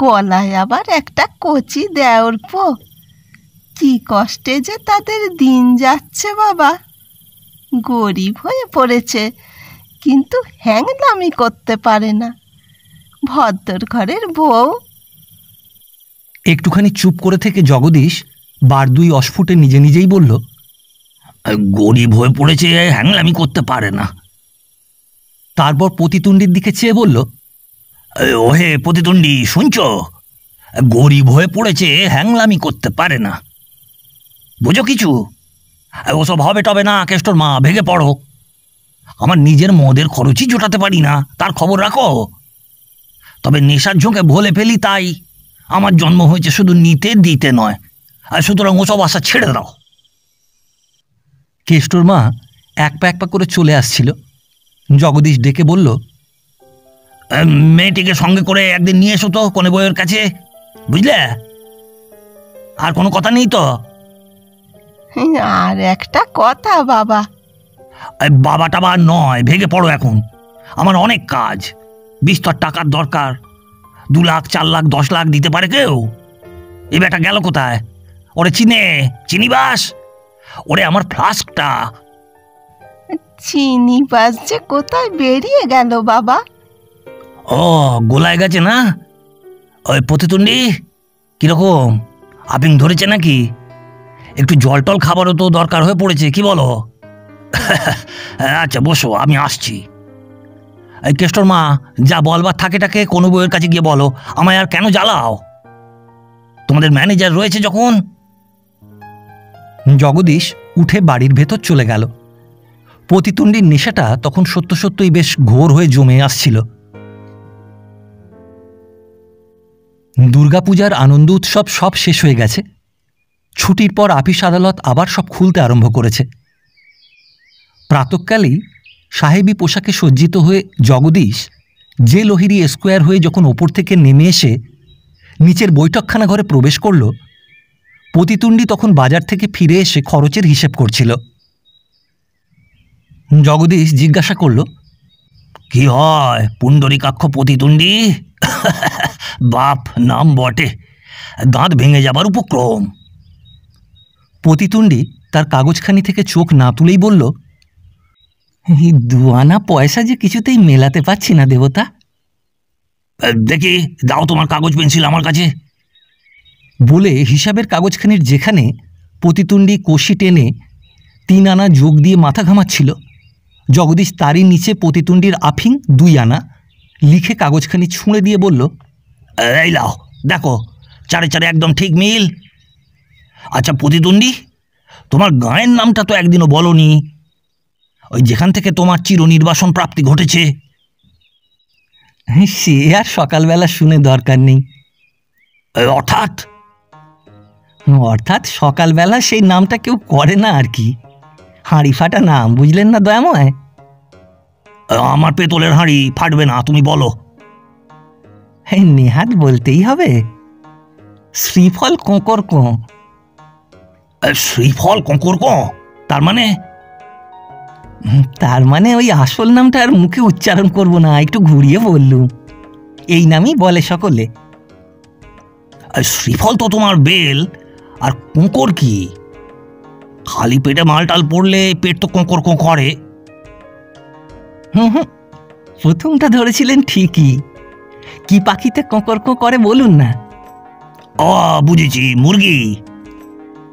B: গলায় আবার একটা কচি দেওর পো। কি কষ্টে যে তাদের দিন যাচ্ছে বাবা। গরিব হয়ে পড়েছে, কিন্তু হ্যাংলামি করতে পারে না। ভদ্র ঘরের বউ।
C: একটুখানি চুপ করে থেকে জগদীশ বার দুই অস্ফুটে নিজে নিজেই বলল,
A: গরিব হয়ে পড়েছে, হ্যাংলামি করতে পারে না।
C: তারপর প্রতিতুণ্ডির দিকে চেয়ে বলল,
A: ওহে প্রতিতুণ্ডী, শুনছ? গরিব হয়ে পড়েছে, হ্যাংলামি করতে পারে না। বুঝো কিছু? ওসব হবে তবে না কেষ্টর মা, ভেঙে পড়ো। আমার নিজের মদের খরচই জোটাতে পারি না, তার খবর রাখো। তবে নেশার ঝোঁকে ভোলে ফেলি, তাই আমার জন্ম হয়েছে শুধু নিতে দিতে নয়। আর সুতরাং ওসব আশা ছেড়ে দাও।
C: কেষ্টর মা এক পা করে চলে আসছিল। জগদীশ ডেকে বলল,
A: মেয়েটিকে সঙ্গে করে একদিন নিয়ে এসো তো কনে বউয়ের কাছে, বুঝলে? আর কোনো কথা নেই তো?
B: আর একটা কথা বাবা।
A: বাবা টাবা নয়, ভেঙে পড়ো এখন। আমার অনেক কাজ, বিস্তর টাকার দরকার। 2 লাখ 4 লাখ 10 লাখ দিতে পারে কেউ? এ বেটা গেল কোথায়? ওরে চিনিবাস, ওরে আমার ফ্লাস্কটা।
B: চিনিবাস যে কোথায় বেরিয়ে গেল বাবা?
A: ও, গোলায় গেছে না? ওই প্রতিতুণ্ডী, কিরকম আপিং ধরেছে নাকি? একটু জল টল খাবারও তো দরকার হয়ে পড়েছে, কি বলো? আচ্ছা বসো, আমি আসছি। এই কেষ্টর মা, যা বলবার থাকে কোনো বউয়ের কাছে গিয়ে বলো। আমায় আর কেন জ্বালাও? তোমাদের ম্যানেজার রয়েছে যখন।
C: জগদীশ উঠে বাড়ির ভেতর চলে গেল। প্রতিতুণ্ডির নেশাটা তখন সত্যই বেশ ঘোর হয়ে জমে আসছিল। দুর্গাপূজার আনন্দ উৎসব সব শেষ হয়ে গেছে। ছুটির পর আপিস আদালত আবার সব খুলতে আরম্ভ করেছে। প্রাতঃকালেই সাহেবী পোশাকে সজ্জিত হয়ে জগদীশ যে লোহিরি স্কোয়ার হয়ে যখন ওপর থেকে নেমে এসে নিচের বৈঠকখানা ঘরে প্রবেশ করল, প্রতিতুণ্ডী তখন বাজার থেকে ফিরে এসে খরচের হিসেব করছিল। জগদীশ জিজ্ঞাসা করল,
A: কি হয় পুণ্ডরীকাক্ষ প্রতিতুণ্ডী? বাপ নাম বটে, দাঁত ভেঙে যাবার উপক্রম।
C: প্রতিতুণ্ডী তার কাগজখানি থেকে চোখ না তুলেই বলল, এই 2 আনা পয়সা যে কিছুতেই মেলাতে পারছি না দেবতা।
A: দেখি, দাও তোমার কাগজ পেন্সিল আমার কাছে।
C: বলে হিসাবের কাগজখানির যেখানে প্রতিতুণ্ডী কষি টেনে 3 আনা যোগ দিয়ে মাথা ঘামাচ্ছিল, জগদীশ তারই নিচে প্রতিতুণ্ডীর আফিং 2 আনা লিখে কাগজখানি ছুঁড়ে দিয়ে বলল,
A: এই লাও, দেখো, 4 একদম ঠিক মিল। আচ্ছা প্রতিতুণ্ডী, তোমার গাঁয়ের নামটা তো একদিনও বলনি, ওই যেখান থেকে তোমার চিরনির্বাসন প্রাপ্তি ঘটেছে।
C: সে আর সকালবেলা শুনে দরকার নেই। অর্থাৎ সকালবেলা সেই নামটা কেউ করে না আর কি। হাঁড়ি ফাটা নাম, বুঝলেন না দয়াময়?
A: আমার পেতলের হাঁড়ি ফাটবে না, তুমি বলো।
C: নেহাত বলতেই হবে, শ্রীফল কোঁকর কোঁ।
A: শ্রীফল কোঁকর কোঁ?
C: তার মানে ওই আসল নামটা আর মুখে উচ্চারণ করব না, একটু ঘুরিয়ে বললুম। এই নামই বলে সকলে।
A: শ্রীফল তো তোমার বেল, আর কোঁকর কি? খালি পেটে মালটাল পড়লে পেট তো কোঁকর কোঁ করে।
C: প্রথমটা ধরেছিলেন ঠিকই। কি পাখিতে কোঁকর কোঁ করে বলুন না?
A: ও বুঝেছি, মুরগি।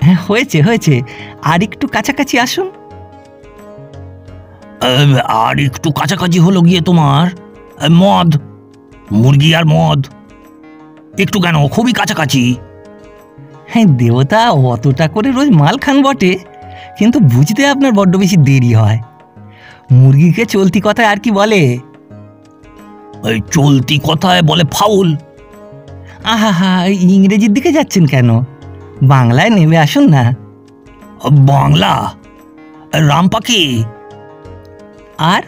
C: হ্যাঁ, হয়েছে হয়েছে, আর একটু কাছাকাছি আসুন।
A: আর একটু কাছাকাছি হলো গিয়ে তোমার মদ। মুরগি আর মদ একটু কেন, খুবই কাছাকাছি।
C: হ্যাঁ, দেবতা অতটা করে রোজ মাল খান বটে, কিন্তু বুঝতে আপনার বড্ড বেশি দেরি হয়। মুরগিকে চলতি কথায় আর কি বলে?
A: ওই চলতি কথায় বলে ফাউল।
C: আহা হা, ইংরেজির দিকে যাচ্ছেন কেন? বাংলায় নেমে আসুন না।
A: বাংলা? রাম পাখি
C: আর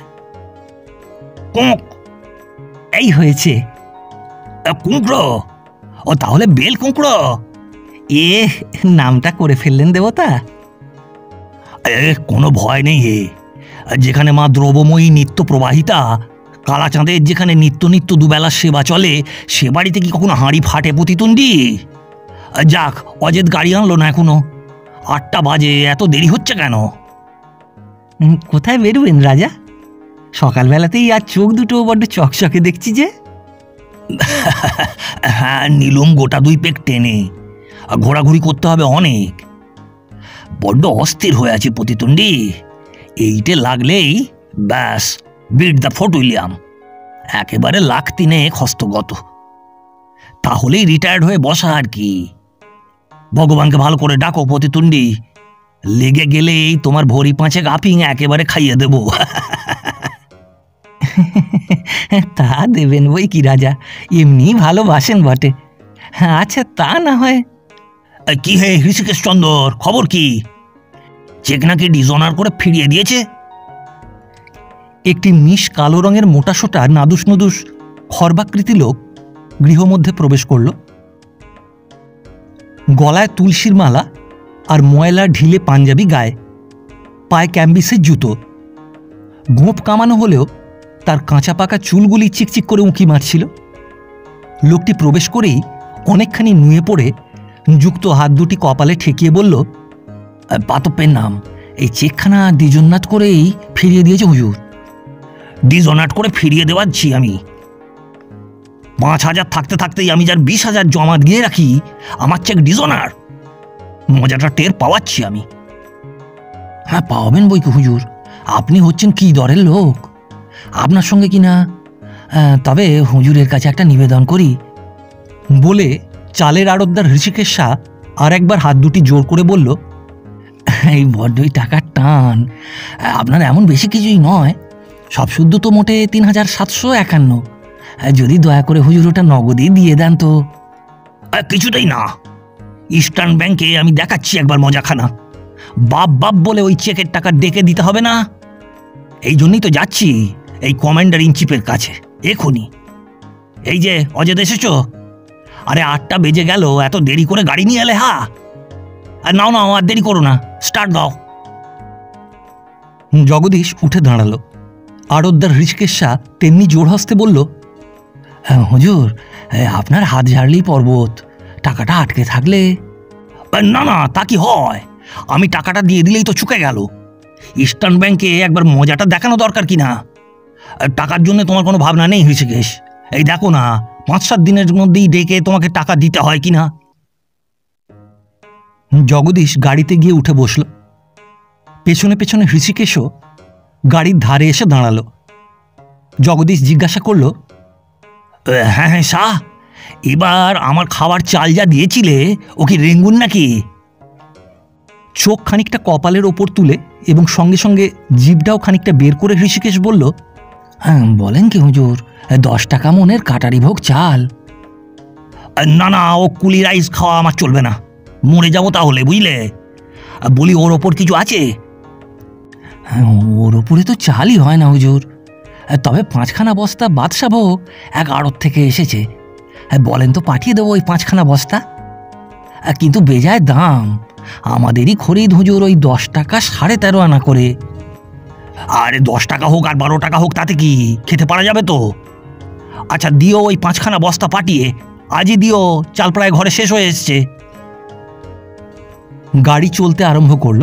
A: কোঁক।
C: এই হয়েছে।
A: কুঁকড়ো? ও তাহলে বেল কুঁকড়ো।
C: এ নামটা করে ফেললেন দেবতা।
A: কোনো ভয় নেই হে। যেখানে মা দ্রবময়ী নিত্য প্রবাহিতা, কালাচাঁদের যেখানে নিত্য নিত্য দুবেলার সেবা চলে, সে বাড়িতে কি কখনো হাঁড়ি ফাটে প্রতিতুণ্ডি? যাক, অজেদ গাড়ি আনলো না এখনো। 8টা বাজে, এত দেরি হচ্ছে কেন?
C: কোথায় বেরোবেন রাজা? সকালবেলাতেই আর চোখ দুটো বড্ড চকচকে দেখছি যে।
A: হ্যাঁ, নিলুম গোটা 2 পেক টেনে। ঘোরাঘুরি করতে হবে অনেক। বড্ড অস্থির হয়ে আছে প্রতিতুণ্ডি। এইটে লাগলেই ব্যাস, বিট দ্য ফোর্ট উইলিয়াম। একেবারে 1,3,000 হস্তগত। তাহলেই রিটায়ার্ড হয়ে বসা আর কি। ভগবানকে ভালো করে ডাকো প্রতিতুণ্ডি। লেগে গেলেই তোমার ভরি 5 আপিং একেবারে খাইয়ে দেব।
C: তা দেবেন বই কি রাজা, এমনি ভালোবাসেন বটে। আচ্ছা, তা না হয়।
A: কি হে হৃষিকেশ চন্দর, খবর কি? চেক নাকি ডিজঅনার করে ফিরিয়ে দিয়েছে?
C: একটি মিশ কালো রঙের মোটাসোটা নাদুস নদুস খর্বাকৃতি লোক গৃহমধ্যে প্রবেশ করল। গলায় তুলসীর মালা আর ময়লা ঢিলে পাঞ্জাবি গায়ে, পায়ে ক্যাম্বিসের জুতো। গোঁপ কামানো হলেও তার কাঁচা পাকা চুলগুলি চিকচিক করে উঁকি মারছিল। লোকটি প্রবেশ করেই অনেকখানি নুয়ে পড়ে যুক্ত হাত দুটি কপালে ঠেকিয়ে বলল,
A: পাতপের নাম,
C: এই চেকখানা দ্বিজনাথ করেই ফিরিয়ে দিয়েছে হুজুর।
A: ডিজঅনার করে ফিরিয়ে দেওয়াচ্ছি আমি। 5,000 থাকতে থাকতেই আমি যার 20,000 জমা দিয়ে রাখি, আমার চেক ডিজঅনার। মজাটা টের পাওয়াচ্ছি আমি।
C: হ্যাঁ, পাওয়াবেন বই কি হুজুর। আপনি হচ্ছেন কি দরের লোক। আপনার সঙ্গে কিনা তবে হুজুরের কাছে একটা নিবেদন করি বলে চালের আড়তদার হৃষিকেশ শাহ আর একবার হাত দুটি জোর করে বলল, এই বড্ডই টাকার টান। আপনার এমন বেশি কিছুই নয়, সব শুদ্ধ তো মোটে 3,751। যদি দয়া করে হুজুর ওটা নগদই দিয়ে দেন তো।
A: কিছুতেই না। ইস্টার্ন ব্যাংকে আমি দেখাচ্ছি একবার মজাখানা। বাপ বাপ বলে ওই চেকের টাকা ডেকে দিতে হবে না। এই জন্যই তো যাচ্ছি এই কমান্ডার ইন চিফের কাছে এখনই। এই যে অজেদ এসেছো? আরে 8টা বেজে গেল, এত দেরি করে গাড়ি নিয়ে এলে? হা, আর নাও নাও, আর দেরি করো না, স্টার্ট দাও।
C: জগদীশ উঠে দাঁড়ালো। আড়তদার হৃষিকেশ শাহ তেমনি জোর হস্তে বলল, হুজুর, আপনার হাত ঝাড়লেই পর্বত। টাকাটা আটকে থাকলে।
A: না না, তা কি হয়? আমি টাকাটা দিয়ে দিলেই তো চুকে গেল। ইস্টার্ন ব্যাংকে একবার মজাটা দেখানো দরকার কিনা? টাকার জন্য তোমার কোনো ভাবনা নেই হৃষিকেশ? এই দেখো না, 5-7 দিনের মধ্যেই ডেকে তোমাকে টাকা দিতে হয় কিনা।
C: জগদীশ গাড়িতে গিয়ে উঠে বসল। পেছনে পেছনে হৃষিকেশও গাড়ির ধারে এসে দাঁড়ালো। জগদীশ জিজ্ঞাসা করল,
A: হ্যাঁ হ্যাঁ শাহ, এবার আমার খাবার চাল যা দিয়েছিলে ও কি রেঙ্গুন নাকি?
C: চোখ খানিকটা কপালের ওপর তুলে এবং সঙ্গে সঙ্গে জিভটাও খানিকটা বের করে হৃষিকেশ বলল, হ্যাঁ বলেন কি হুজুর, 10 টাকা মনের কাটারি ভোগ চাল।
A: না না, ও কুলি রাইস খাওয়া আমার চলবে না, মরে যাবো তাহলে, বুঝলে? বলি ওর ওপর কিছু আছে?
C: ওর ওপরে তো চালই হয় না হুজুর, তবে 5খানা বস্তা বাদশা ভোগ এক আড়ত থেকে এসেছে। বলেন তো পাঠিয়ে দেবো ওই 5খানা বস্তা? কিন্তু বেজায় দাম। আমাদেরই খরিদ হুজুর ওই 10 টাকা 13.5 আনা করে।
A: আরে 10 টাকা হোক আর 12 টাকা হোক, তাতে কি, খেতে পারা যাবে তো। আচ্ছা দিও ওই 5খানা বস্তা পাঠিয়ে, আজই দিও, চাল প্রায় ঘরে শেষ হয়ে এসছে।
C: গাড়ি চলতে আরম্ভ করল।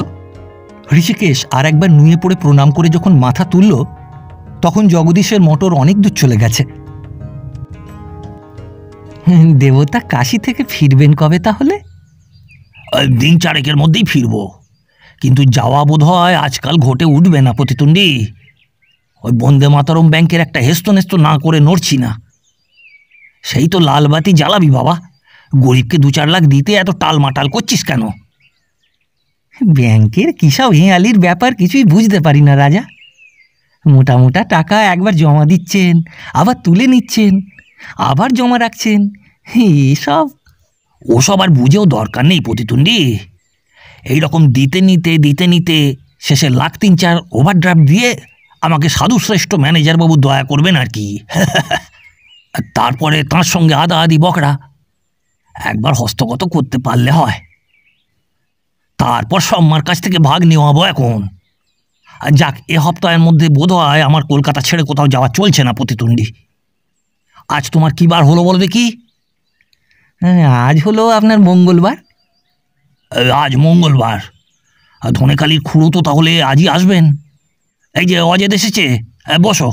C: হৃষিকেশ আর একবার নুয়ে পড়ে প্রণাম করে যখন মাথা তুলল, তখন জগদীশের মোটর অনেক দূর চলে গেছে। দেবতা কাশী থেকে ফিরবেন কবে তাহলে?
A: দিন 4 মধ্যেই ফিরবো, কিন্তু যাওয়া বোধ হয় আজকাল ঘটে উঠবে না প্রতিতুণ্ডি। ওই বন্দে মাতরম ব্যাংকের একটা হেস্ত নেস্ত না করে নড়ছি না। সেই তো লালবাতি জ্বালাবি বাবা, গরিবকে 2-4 লাখ দিতে এত টালমাটাল করছিস কেন?
C: ব্যাংকের কিসব হেঁয়ালির ব্যাপার কিছুই বুঝতে পারি না রাজা। মোটা মোটা টাকা একবার জমা দিচ্ছেন, আবার তুলে নিচ্ছেন, আবার জমা রাখছেন, এসব।
A: ওসব আর বুঝেও দরকার নেই প্রতিতুণ্ডী। এইরকম দিতে নিতে শেষে 3-4 লাখ ওভারড্রাফট দিয়ে আমাকে সাধুশ্রেষ্ঠ ম্যানেজারবাবু দয়া করবেন আর কি। তারপরে তার সঙ্গে আদা আদি বকরা একবার হস্তগত করতে পারলে হয়। তারপর সম্মার কাছ থেকে ভাগ নেওয়াবো এখন। যাক, এ সপ্তাহের মধ্যে বোধ হয় আমার কলকাতা ছেড়ে কোথাও যাওয়া চলছে না প্রতিতুণ্ডী। আজ তোমার কী বার হলো বলো দেখি?
C: আজ হলো আপনার মঙ্গলবার।
A: আজ মঙ্গলবার? ধনেখালির খুড়ো তো তাহলে আজই আসবেন। এই যে অজেদ এসেছে, বসো।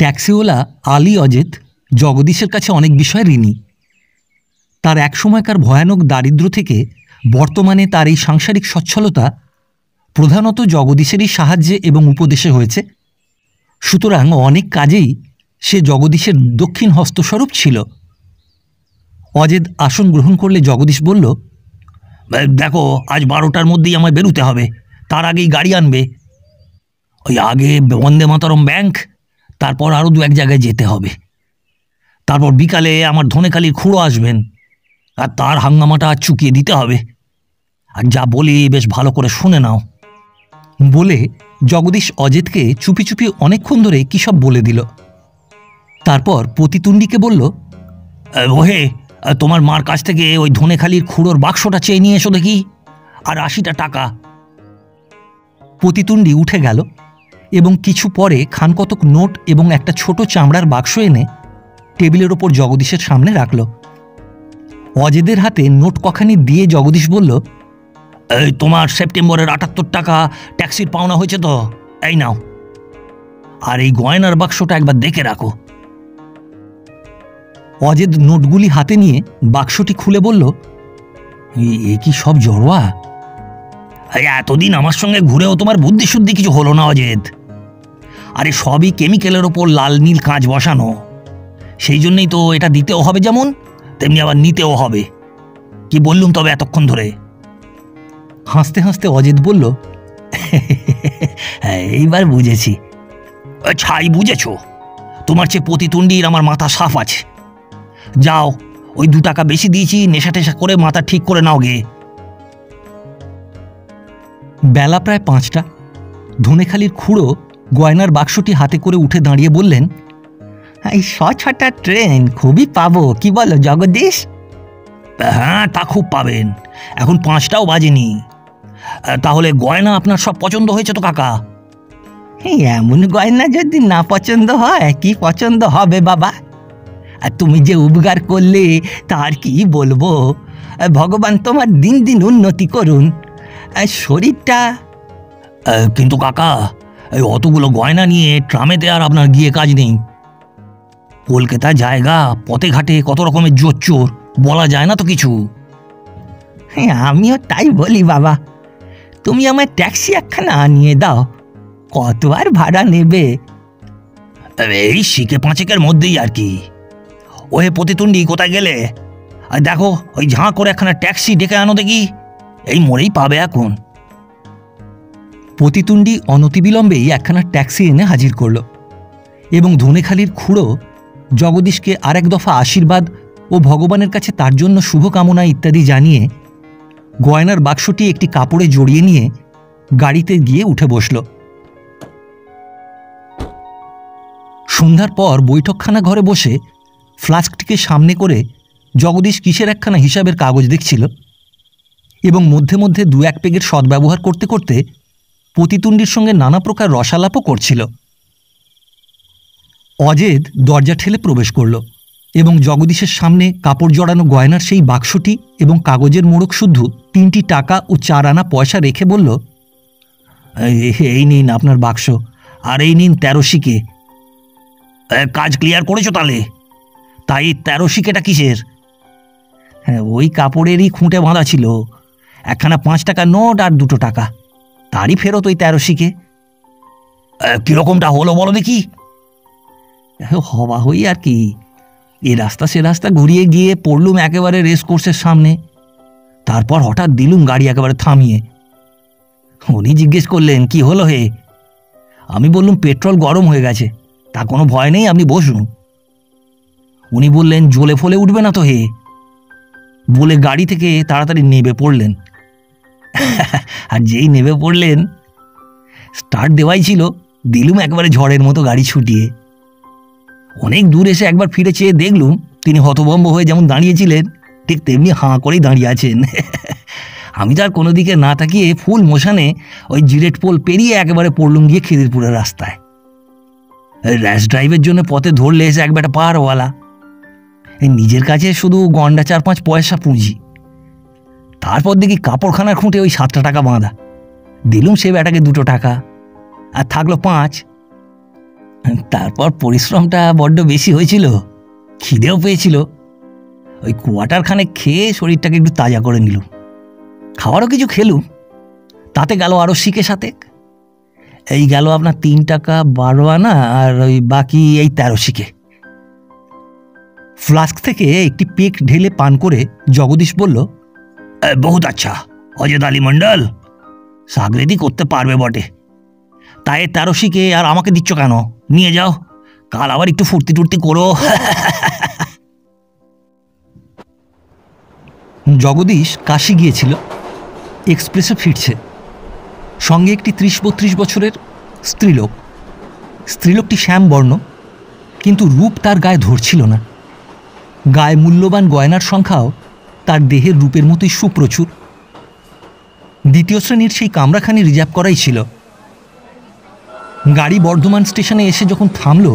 C: ট্যাক্সিওয়ালা আলী অজেদ জগদীশের কাছে অনেক বিষয় ঋণী। তার একসময়কার ভয়ানক দারিদ্র্য থেকে বর্তমানে তার এই সাংসারিক সচ্ছলতা প্রধানত জগদীশেরই সাহায্যে এবং উপদেশে হয়েছে। সুতরাং অনেক কাজেই সে জগদীশের দক্ষিণ হস্তস্বরূপ ছিল। অজেদ আসন গ্রহণ করলে জগদীশ বলল,
A: দেখো, আজ 12টার মধ্যেই আমায় বেরোতে হবে। তার আগেই গাড়ি আনবে। ওই আগে বন্দে মাতরম ব্যাংক, তারপর আরও 2-1 জায়গায় যেতে হবে। তারপর বিকালে আমার ধনেখালির খুড়ো আসবেন, আর তার হাঙ্গামাটা চুকিয়ে দিতে হবে। আর যা বলি বেশ ভালো করে শুনে নাও।
C: বলে জগদীশ অজেদকে চুপি চুপি অনেকক্ষণ ধরে কী সব বলে দিল। তারপর প্রতিতুণ্ডীকে বলল,
A: ওহে, তোমার মার কাছ থেকে ওই ধনেখালির খুড়োর বাক্সটা চেয়ে নিয়ে এসো দেখি, আর 80টা টাকা।
C: প্রতিতুণ্ডী উঠে গেল এবং কিছু পরে খানকতক নোট এবং একটা ছোট চামড়ার বাক্স এনে টেবিলের ওপর জগদীশের সামনে রাখল। অজেদের হাতে নোট কখানি দিয়ে জগদীশ বলল,
A: তোমার সেপ্টেম্বরের 78 টাকা ট্যাক্সির পাওনা হয়েছে তো, এই নাও। আর এই গয়নার বাক্সটা একবার দেখে রাখো।
C: অজেদ নোটগুলি হাতে নিয়ে বাক্সটি খুলে বলল, এ কি সব জড়োয়া?
A: এতদিন আমার সঙ্গে ঘুরেও তোমার বুদ্ধি শুদ্ধি কিছু হলো না অজেদ। আরে সবই কেমিক্যালের ওপর লাল নীল কাঁচ বসানো, সেই জন্যই তো এটা দিতেও হবে যেমন, তেমনি আবার নিতেও হবে। কি বললুম তবে এতক্ষণ ধরে?
C: হাসতে হাসতে অজেদ বলল,
A: এইবার বুঝেছি। ছাই বুঝেছ? তোমার চেয়ে প্রতিতুণ্ডীর আমার মাথা সাফ আছে। যাও, ওই 2 টাকা বেশি দিয়েছি, নেশা টেশা করে মাথা ঠিক করে নাও গে।
C: বেলা প্রায় 5টা। ধনেখালির খুড়ো গয়নার বাক্সটি হাতে করে উঠে দাঁড়িয়ে বললেন, এই 6-6টা ট্রেন খুবই পাবো, কি বলো জগদীশ?
A: হ্যাঁ, তা খুব পাবেন। এখন 5টাও বাজেনি। তাহলে গয়না আপনার সব পছন্দ হয়েছে তো কাকা?
C: এমন গয়না যদি না পছন্দ হয়, কি পছন্দ হবে বাবা? আর তুমি যে উপকার করলে তার কি বলবো। ভগবান তোমার দিন দিন উন্নতি করুন। শরীরটা।
A: কিন্তু কাকা, এই অতগুলো গয়না নিয়ে ট্রামেতে আর আপনার গিয়ে কাজ নেই। কলকাতা জায়গা, পথে ঘাটে কত রকমের জোর চোর, বলা যায় না তো কিছু।
C: আমিও তাই বলি বাবা। তুমি আমার ট্যাক্সি একখানা আনিয়ে দাও, কত আর ভাড়া নেবে?
A: এই শিকে 5-একের মধ্যেই আর কি। ওহে প্রতিতুণ্ডী, কোথায় গেলে? আর দেখো, ওই ঝাঁ করে একখানা ট্যাক্সি ডেকে আনো দেখি, এই মোড়েই পাবে এখন।
C: প্রতিতুণ্ডী অনতিবিলম্বেই একখানা ট্যাক্সি এনে হাজির করল এবং ধনেখালির খুড়ো জগদীশকে আরেক দফা আশীর্বাদ ও ভগবানের কাছে তার জন্য শুভকামনা ইত্যাদি জানিয়ে গয়নার বাক্সটি একটি কাপড়ে জড়িয়ে নিয়ে গাড়িতে গিয়ে উঠে বসল। সন্ধ্যার পর বৈঠকখানা ঘরে বসে ফ্লাস্কটিকে সামনে করে জগদীশ কিসের একখানা হিসাবের কাগজ দেখছিল এবং মধ্যে মধ্যে 2-1 পেগের সদ্ব্যবহার করতে করতে প্রতিতুণ্ডীর সঙ্গে নানা প্রকার রসালাপও করছিল। অজেদ দরজা ঠেলে প্রবেশ করল এবং জগদীশের সামনে কাপড় জড়ানো গয়নার সেই বাক্সটি এবং কাগজের মোড়ক শুদ্ধ 3টি টাকা ও 4 আনা পয়সা রেখে বলল,
A: এই নিন আপনার বাক্স, আর এই নিন 13 শিকে। কাজ ক্লিয়ার করেছো তাহলে? তাই 13 শিকেটা কিসের?
C: ওই কাপড়েরই খুঁটে বাঁধা ছিল, একখানা 5 টাকা নোট আর 2 টাকা, তারই ফেরত ওই 13 শিকে।
A: কীরকমটা হলো বলো দেখি?
C: হওয়া হই আর কি, এ রাস্তা সে রাস্তা ঘুরিয়ে গিয়ে পড়লুম একেবারে রেস কোর্সের সামনে। তারপর হঠাৎ দিলুম গাড়ি একেবারে থামিয়ে। উনি জিজ্ঞেস করলেন, কি হলো হে? আমি বললুম, পেট্রোল গরম হয়ে গেছে। তা কোনো ভয় নেই, আপনি বসুন। উনি বললেন, জ্বলে ফলে উঠবে না তো হে? বলে গাড়ি থেকে তাড়াতাড়ি নেমে পড়লেন। আর যেই নেমে পড়লেন, স্টার্ট দেওয়াই ছিল, দিলুম একবারে ঝড়ের মতো গাড়ি ছুটিয়ে। অনেক দূর এসে একবার ফিরে চেয়ে দেখলুম তিনি হতভম্ব হয়ে যেমন দাঁড়িয়েছিলেন ঠিক তেমনি হাঁ করেই দাঁড়িয়ে আছেন। আমি তো আর কোনো দিকে না তাকিয়ে ফুল মোশানে ওই জিরেট পোল পেরিয়ে একেবারে পড়লুম গিয়ে খিদিরপুরের রাস্তায়। র্যাশ ড্রাইভের জন্য পথে ধরলে এসে একবারে পাহাড়ওয়ালা। নিজের কাছে শুধু গন্ডা 4-5 পয়সা পুঁজি। তারপর দেখি কাপড়খানার খুঁটে ওই 7 টাকা বাঁধা। দিলুম সে বেটাকে 2 টাকা, আর থাকলো 5। তারপর পরিশ্রমটা বড্ড বেশি হয়েছিল, খিদেও পেয়েছিল। ওই কোয়ার্টারখানে খেয়ে শরীরটাকে একটু তাজা করে নিলুম। খাওয়ারও কিছু খেলুম, তাতে গেল আরও শিখে সাথে। এই গেল আপনার 3 টাকা 12 আনা, আর ওই বাকি এই 13 শিখে। ফ্লাস্ক থেকে একটি পেক ঢেলে পান করে জগদীশ বলল, বহুত আচ্ছা অজয় আলী মণ্ডল, সাগরেদি করতে পারবে বটে। তাই 13 শিখে আর আমাকে দিচ্ছ কেন? নিয়ে যাও, কাল আবার একটু ফুর্তি টুর্তি করো। জগদীশ কাশি গিয়েছিল, এক্সপ্রেসে ফিরছে। সঙ্গে একটি 30-32 বছরের স্ত্রীলোক। স্ত্রীলোকটি শ্যামবর্ণ, কিন্তু রূপ তার গায়ে ধরছিল না। গায়ে মূল্যবান গয়নার সংখ্যাও তার দেহের রূপের মতোই সুপ্রচুর। 2য় শ্রেণীর সেই কামরাখানি রিজার্ভ করাই ছিল। গাড়ি বর্ধমান স্টেশনে এসে যখন থামল,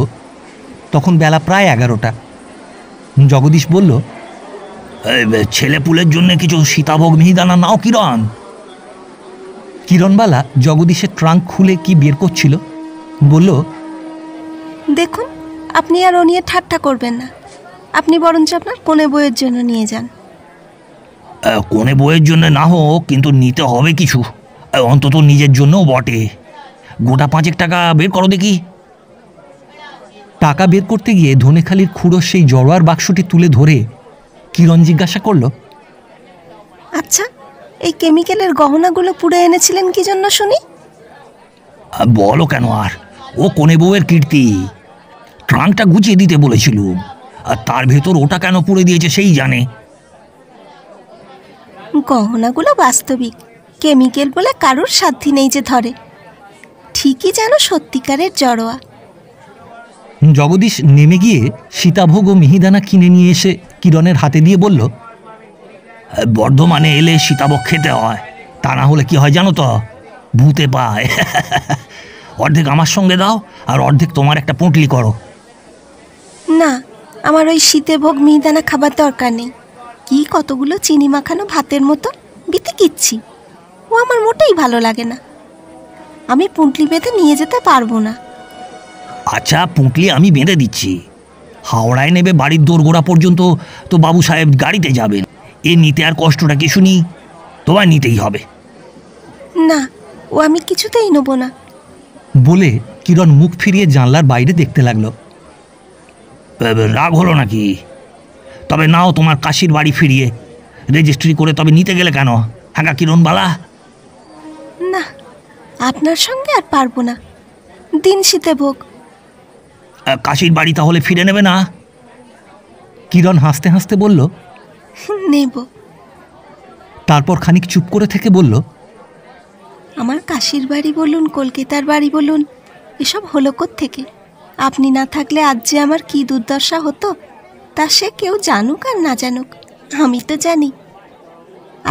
C: তখন বেলা প্রায় 11টা। জগদীশ বলল, ছেলেপুলের জন্য কিছু সীতাভোগ মিহিদানা নাও কিরণ। কিরণবালা জগদীশের ট্রাঙ্ক খুলে কি বের করছিল, বলল,
B: দেখুন, আপনি আর ও নিয়ে ঠাট্টা করবেন না। আপনি বরঞ্চ আপনার কোণে বইয়ের জন্য নিয়ে যান।
C: কোণে বইয়ের জন্য না হোক, কিন্তু নিতে হবে কিছু, অন্তত নিজের জন্যও বটে। গোটা 5 টাকা বের করো দেখি। টাকা বের করতে গিয়ে ধনেখালির খুঁড়ো সেই জড়োয়ার বাক্সটি তুলে ধরে কিরণ জিজ্ঞাসা করল,
B: আচ্ছা, এই কেমিক্যালের গহনাগুলো পুড়ে এনেছিলেন কি জন্য শুনি?
C: বলো কেন আর, ও কোণে বউয়ের কীর্তি। ট্রাঙ্কটা গুছিয়ে দিতে বলেছিল, আর তার ভেতর ওটা কেন পুড়ে দিয়েছে সেই জানে।
B: গহনাগুলো বাস্তবিক, কেমিক্যাল বলে কারোর সাধ্যি নেই যে ধরে। ঠিকই যেন সত্যিকারের জড়োয়া।
C: জগদীশ নেমে গিয়ে সীতাভোগ ও মিহিদানা কিনে নিয়ে এসে কিরণের হাতে দিয়ে বলল, বর্ধমানে এলে সীতাভোগ খেতে হয়, তা না হলে কি হয় জানো তো, ভূতে পায়। অর্ধেক আমার সঙ্গে দাও, আর অর্ধেক তোমার একটা পুঁটলি করো।
B: না, আমার ওই শীতে ভোগ মিহিদানা খাবার দরকার নেই। কি কতগুলো চিনি মাখানো ভাতের মতো বিতে কিচ্ছি, ও আমার মোটেই ভালো লাগে না। আমি পুঁটলি বেঁধে নিয়ে যেতে পারবো না।
C: আচ্ছা, পুঁটলি আমি বেঁধে দিচ্ছি। হাওড়ায় নেবে বাড়ির দোরগোড়া পর্যন্ত তো বাবু সাহেব গাড়িতে যাবেন। এ নিতে আর কষ্টটা কি শুনি, তোমায় নিতেই হবে।
B: না, ও আমি কিছুতেই নেব না।
C: বলে কিরণ মুখ ফিরিয়ে জানলার বাইরে দেখতে লাগলো। রাগ হলো নাকি? তবে নাও তোমার কাশির বাড়ি ফিরিয়ে, রেজিস্ট্রি করে তবে নিতে গেলে কেন? হ্যাঁ কিরণবালা?
B: না, আপনার সঙ্গে আর পারবো না। দিন শীতে ভোগ।
C: কাশির বাড়ি তাহলে ফিরে নেবে না? কিরণ হাসতে হাসতে বলল,
B: নেব।
C: তারপর খানিক চুপ করে থেকে বলল,
B: আমার কাশির বাড়ি বলুন, কলকাতার বাড়ি বলুন, এসব হলো কোত্থেকে? আপনি না থাকলে আজ যে আমার কি দুর্দশা হতো, তা সে কেউ জানুক আর না জানুক, আমি তো জানি।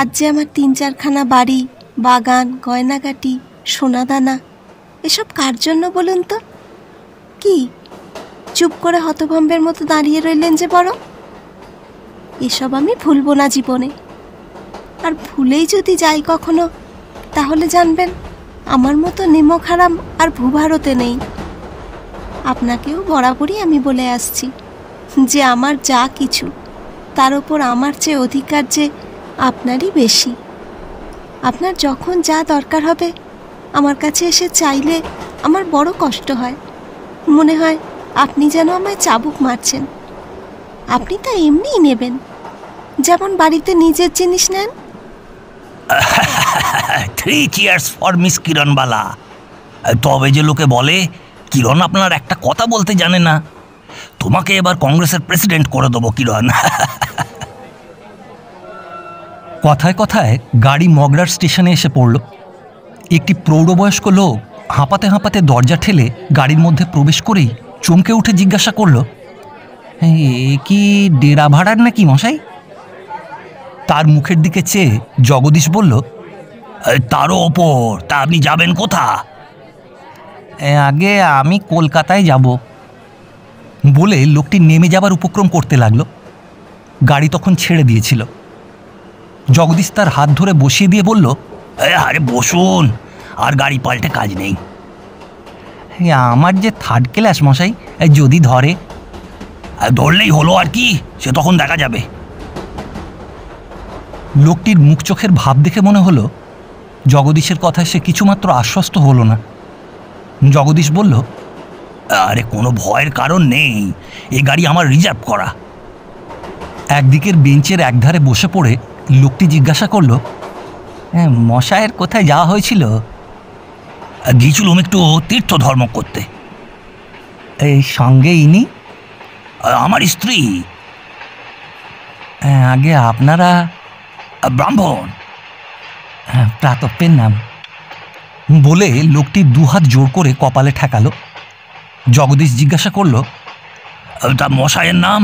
B: আজ যে আমার 3-4খানা বাড়ি, বাগান, গয়নাগাটি, সোনাদানা, এসব কার জন্য বলুন তো? কি চুপ করে হতভম্বের মতো দাঁড়িয়ে রইলেন যে বড়? এসব আমি ভুলবো না জীবনে। আর ভুলেই যদি যাই কখনো, তাহলে জানবেন আমার মতো নিমক হারাম আর ভূভারতে নেই। আপনাকেও বরাবরই আমি বলে আসছি যে আমার যা কিছু, তার ওপর আমার চেয়ে অধিকার যে আপনারই বেশি। আপনার যখন যা দরকার হবে আমার কাছে এসে চাইলে আমার বড় কষ্ট হয়। মনে হয় আপনি যেন আমায় চাবুক মারছেন। আপনি তো এমনিই নেবেন, যেমন বাড়িতে নিজের জিনিস নেন।
A: 3 cheers ফর মিস কিরণবালা। তবে যে লোকে বলে কিরণ আপনার একটা কথা বলতে জানে না, তোমাকে এবার কংগ্রেসের প্রেসিডেন্ট করে দেবো কিরণ।
C: কথায় কথায় গাড়ি মগরার স্টেশনে এসে পড়ল। একটি প্রৌঢ়বয়স্ক লোক হাঁপাতে হাঁপাতে দরজা ঠেলে গাড়ির মধ্যে প্রবেশ করেই চমকে উঠে জিজ্ঞাসা করল, এ কি ডেরা ভাড়ার নাকি মশাই? তার মুখের দিকে চেয়ে জগদীশ বলল,
A: তারও ওপর। তা আপনি যাবেন কোথা?
C: আগে আমি কলকাতায় যাব বলে লোকটি নেমে যাবার উপক্রম করতে লাগলো। গাড়ি তখন ছেড়ে দিয়েছিল। জগদীশ তার হাত ধরে বসিয়ে দিয়ে বলল,
A: আরে বসুন, আর গাড়ি পাল্টে কাজ নেই।
C: আমার যে 3rd ক্লাস মশাই, যদি ধরে।
A: ধরলেই হলো, আর কি, সে তখন দেখা যাবে।
C: লোকটির মুখ চোখের ভাব দেখে মনে হলো জগদীশের কথায় সে কিছুমাত্র আশ্বস্ত হলো না। জগদীশ বলল,
A: আরে কোনো ভয়ের কারণ নেই, এই গাড়ি আমার রিজার্ভ করা।
C: একদিকের বেঞ্চের একধারে বসে পড়ে লোকটি জিজ্ঞাসা করল, মশায়ের কোথায় যাওয়া হয়েছিল?
A: গিয়েছিলাম একটু তীর্থ ধর্ম করতে।
C: এই সঙ্গে ইনি?
A: আমার স্ত্রী।
C: আগে আপনারা?
A: ব্রাহ্মণ।
C: প্রাতপ্যের নাম বলে লোকটি 2 হাত জোর করে কপালে ঠেকালো। জগদীশ জিজ্ঞাসা করল,
A: তা মশাইয়ের নাম?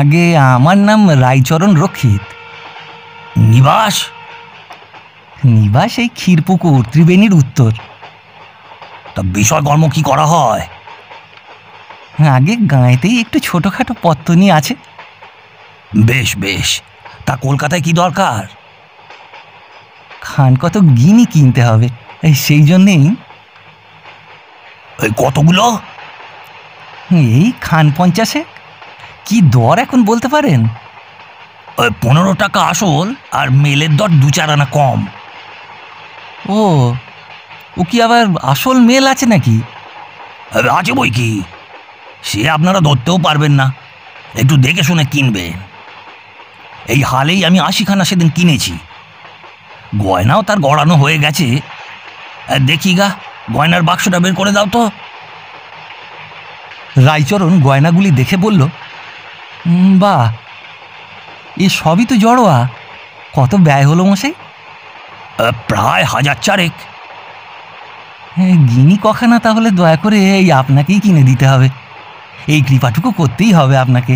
C: আগে আমার নাম রায়চরণ রক্ষিত।
A: নিবাস?
C: নিবাস এই ক্ষীরপুকুর, ত্রিবেণীর উত্তর।
A: তা বিষয় কর্ম কি করা হয়?
C: আগে গাঁয়েতেই একটু ছোটোখাটো পত্তনি আছে।
A: বেশ বেশ। তা কলকাতায় কি দরকার?
C: খান কত গিনি কিনতে হবে, সেই জন্যেই।
A: কতগুলো?
C: এই খান 50। কি দর এখন বলতে পারেন?
A: 15 টাকা আসল, আর মেলের দর 2-4 আনা কম।
C: ও কি আবার আসল মেল আছে নাকি?
A: আছে বই কি, সে আপনারা ধরতেও পারবেন না। একটু দেখে শুনে কিনবেন। এই হালেই আমি 80 খানা সেদিন কিনেছি। গয়নাও তার গড়ানো হয়ে গেছে। দেখি গা, গয়নার বাক্সটা বের করে দাও তো।
C: রায়চরণ গয়নাগুলি দেখে বলল, বাহ, এ সবই তো জড়োয়া। কত ব্যয় হলো মশাই?
A: প্রায় 1000
C: গিনি কখানা তাহলে দয়া করে এই আপনাকেই কিনে দিতে হবে। এই কৃপাটুকু করতেই হবে আপনাকে,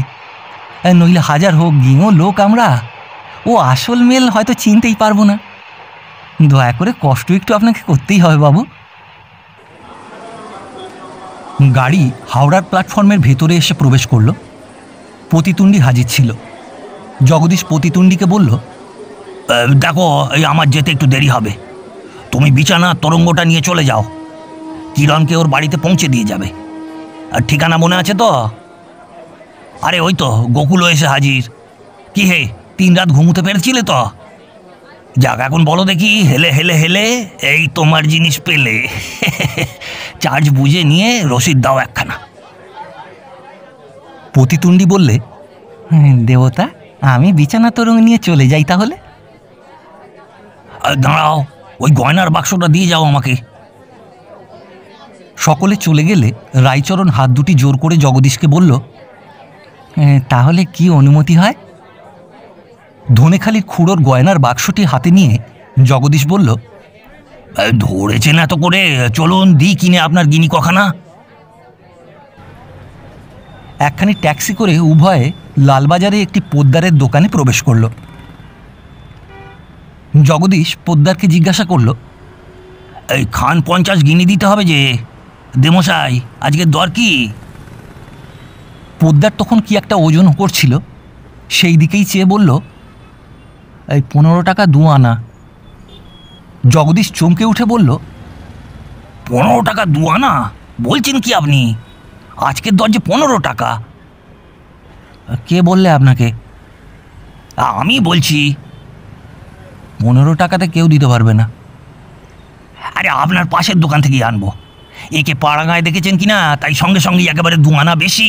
C: নইলে 1000 হোক, গিঙো লোক আমরা, ও আসল মেল হয়তো চিনতেই পারবো না। দয়া করে কষ্ট একটু আপনাকে করতেই হবে বাবু। গাড়ি হাওড়ার প্ল্যাটফর্মের ভেতরে এসে প্রবেশ করল। পতিতুণ্ডি হাজির ছিল। জগদীশ পতিতুণ্ডীকে বলল,
A: দেখো, এই আমার যেতে একটু দেরি হবে। তুমি বিছানা তরঙ্গটা নিয়ে চলে যাও, কিরণকে ওর বাড়িতে পৌঁছে দিয়ে যাবে। আর ঠিকানা মনে আছে তো? আরে ওই তো, গোকুলও এসে হাজির। কি হে, 3 রাত ঘুমোতে পেরেছিলে তো? যাক, এখন বলো দেখি, হেলে হেলে হেলে এই তোমার জিনিস পেলে। চার্জ বুঝে নিয়ে রসিদ দাও একখানা।
C: পতিতুণ্ডী বললে, দেবতা, আমি বিছানা তরঙ্গ নিয়ে চলে যাই তাহলে?
A: দাঁড়াও, ওই গয়নার বাক্সটা দিয়ে যাও আমাকে।
C: সকলে চলে গেলে রায়চরণ হাত দুটি জোর করে জগদীশকে বলল, তাহলে কি অনুমতি হয়? ধনেখালির খুঁড়োর গয়নার বাক্সটি হাতে নিয়ে জগদীশ বলল,
A: ধরেছেন এত করে, চলুন দি কিনে আপনার গিনি কখানা।
C: একখানি ট্যাক্সি করে উভয়ে লালবাজারে একটি পোদ্দারের দোকানে প্রবেশ করল। জগদীশ পোদ্দারকে জিজ্ঞাসা করল,
A: এই খান 50 গিনি দিতে হবে যে, দেমশাই আজকের দর কি?
C: পোদ্দার তখন কি একটা ওজন করছিল, সেই দিকেই চেয়ে বলল, এই 15 টাকা 2 আনা। জগদীশ চমকে উঠে বলল,
A: 15 টাকা 2 আনা বলছেন কি আপনি? আজকের দর যে 15 টাকা।
C: কে বললে আপনাকে?
A: আমি বলছি।
C: 15 টাকাতে কেউ দিতে পারবে না।
A: আরে আপনার পাশের দোকান থেকেই আনবো। একে পাড়াগাঁয় দেখেছেন কিনা, তাই সঙ্গে সঙ্গে একেবারে 2 আনা বেশি।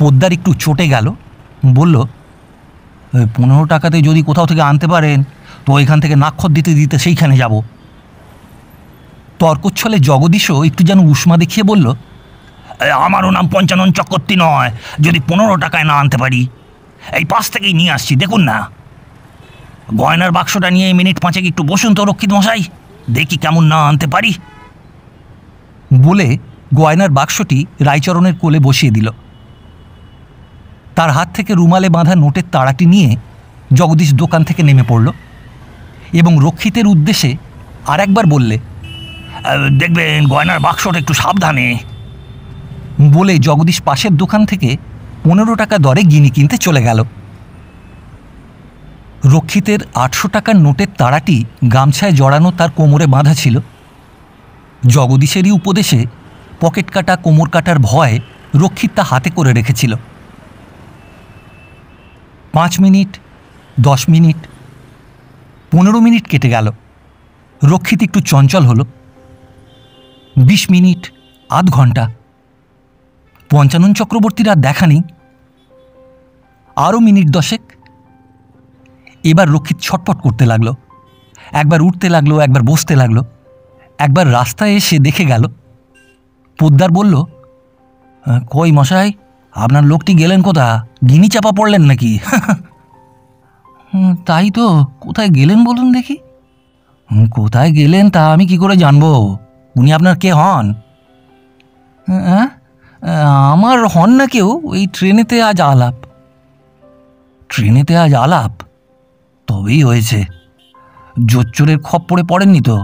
C: পোদ্দার একটু চটে গেল, বলল, 15 টাকাতে যদি কোথাও থেকে আনতে পারেন তো এখান থেকে নাক্ষর দিতে দিতে সেইখানে যাব। তর্কচ্ছলে জগদীশও একটু যেন উষ্মা দেখিয়ে বলল, আমারও নাম পঞ্চানন চক্রবর্তী নয়, যদি 15 টাকায় না আনতে পারি। এই পাশ থেকেই নিয়ে আসছি, দেখুন না। গয়নার বাক্সটা নিয়ে মিনিট 5 একটু বসুন তো রক্ষিত মশাই, দেখি কেমন না আনতে পারি। বলে গয়নার বাক্সটি রায়চরণের কোলে বসিয়ে দিল। তার হাত থেকে রুমালে বাঁধা নোটের তাড়াটি নিয়ে জগদীশ দোকান থেকে নেমে পড়ল এবং রক্ষিতের উদ্দেশ্যে আর একবার বললে, দেখবেন গয়নার বাক্সটা একটু সাবধানে। বলে জগদীশ পাশের দোকান থেকে 15 টাকা দরে গিনি কিনতে চলে গেল। রক্ষিতের 800 টাকার নোটের তাড়াটি গামছায় জড়ানো তার কোমরে বাঁধা ছিল। জগদীশেরই উপদেশে পকেট কাটা কোমর কাটার ভয় রক্ষিত তা হাতে করে রেখেছিল। 5 মিনিট, 10 মিনিট, 15 মিনিট কেটে গেল। রক্ষিত একটু চঞ্চল হলো। 20 মিনিট, আধ ঘন্টা। পঞ্চানন চক্রবর্তীর আর দেখা নেই। আরও মিনিট 10। এবার রক্ষিত ছটপট করতে লাগলো। একবার উঠতে লাগলো, একবার বসতে লাগলো। একবার রাস্তায় এসে দেখে গেল। পোদ্দার বলল, কই মশাই, আপনার লোকটি গেলেন কোথা? গিনি চাপা পড়লেন নাকি? তাই তো, কোথায় গেলেন বলুন দেখি। কোথায় গেলেন তা আমি কি করে জানবো? উনি আপনার কে হন? হ্যাঁ, আমার হন না কেউ, ওই ট্রেনেতে আজ আলাপ। ট্রেনেতে আজ আলাপ? তবেই হয়েছে। জোচ্চোরের খপ্পরে পড়েননি তো?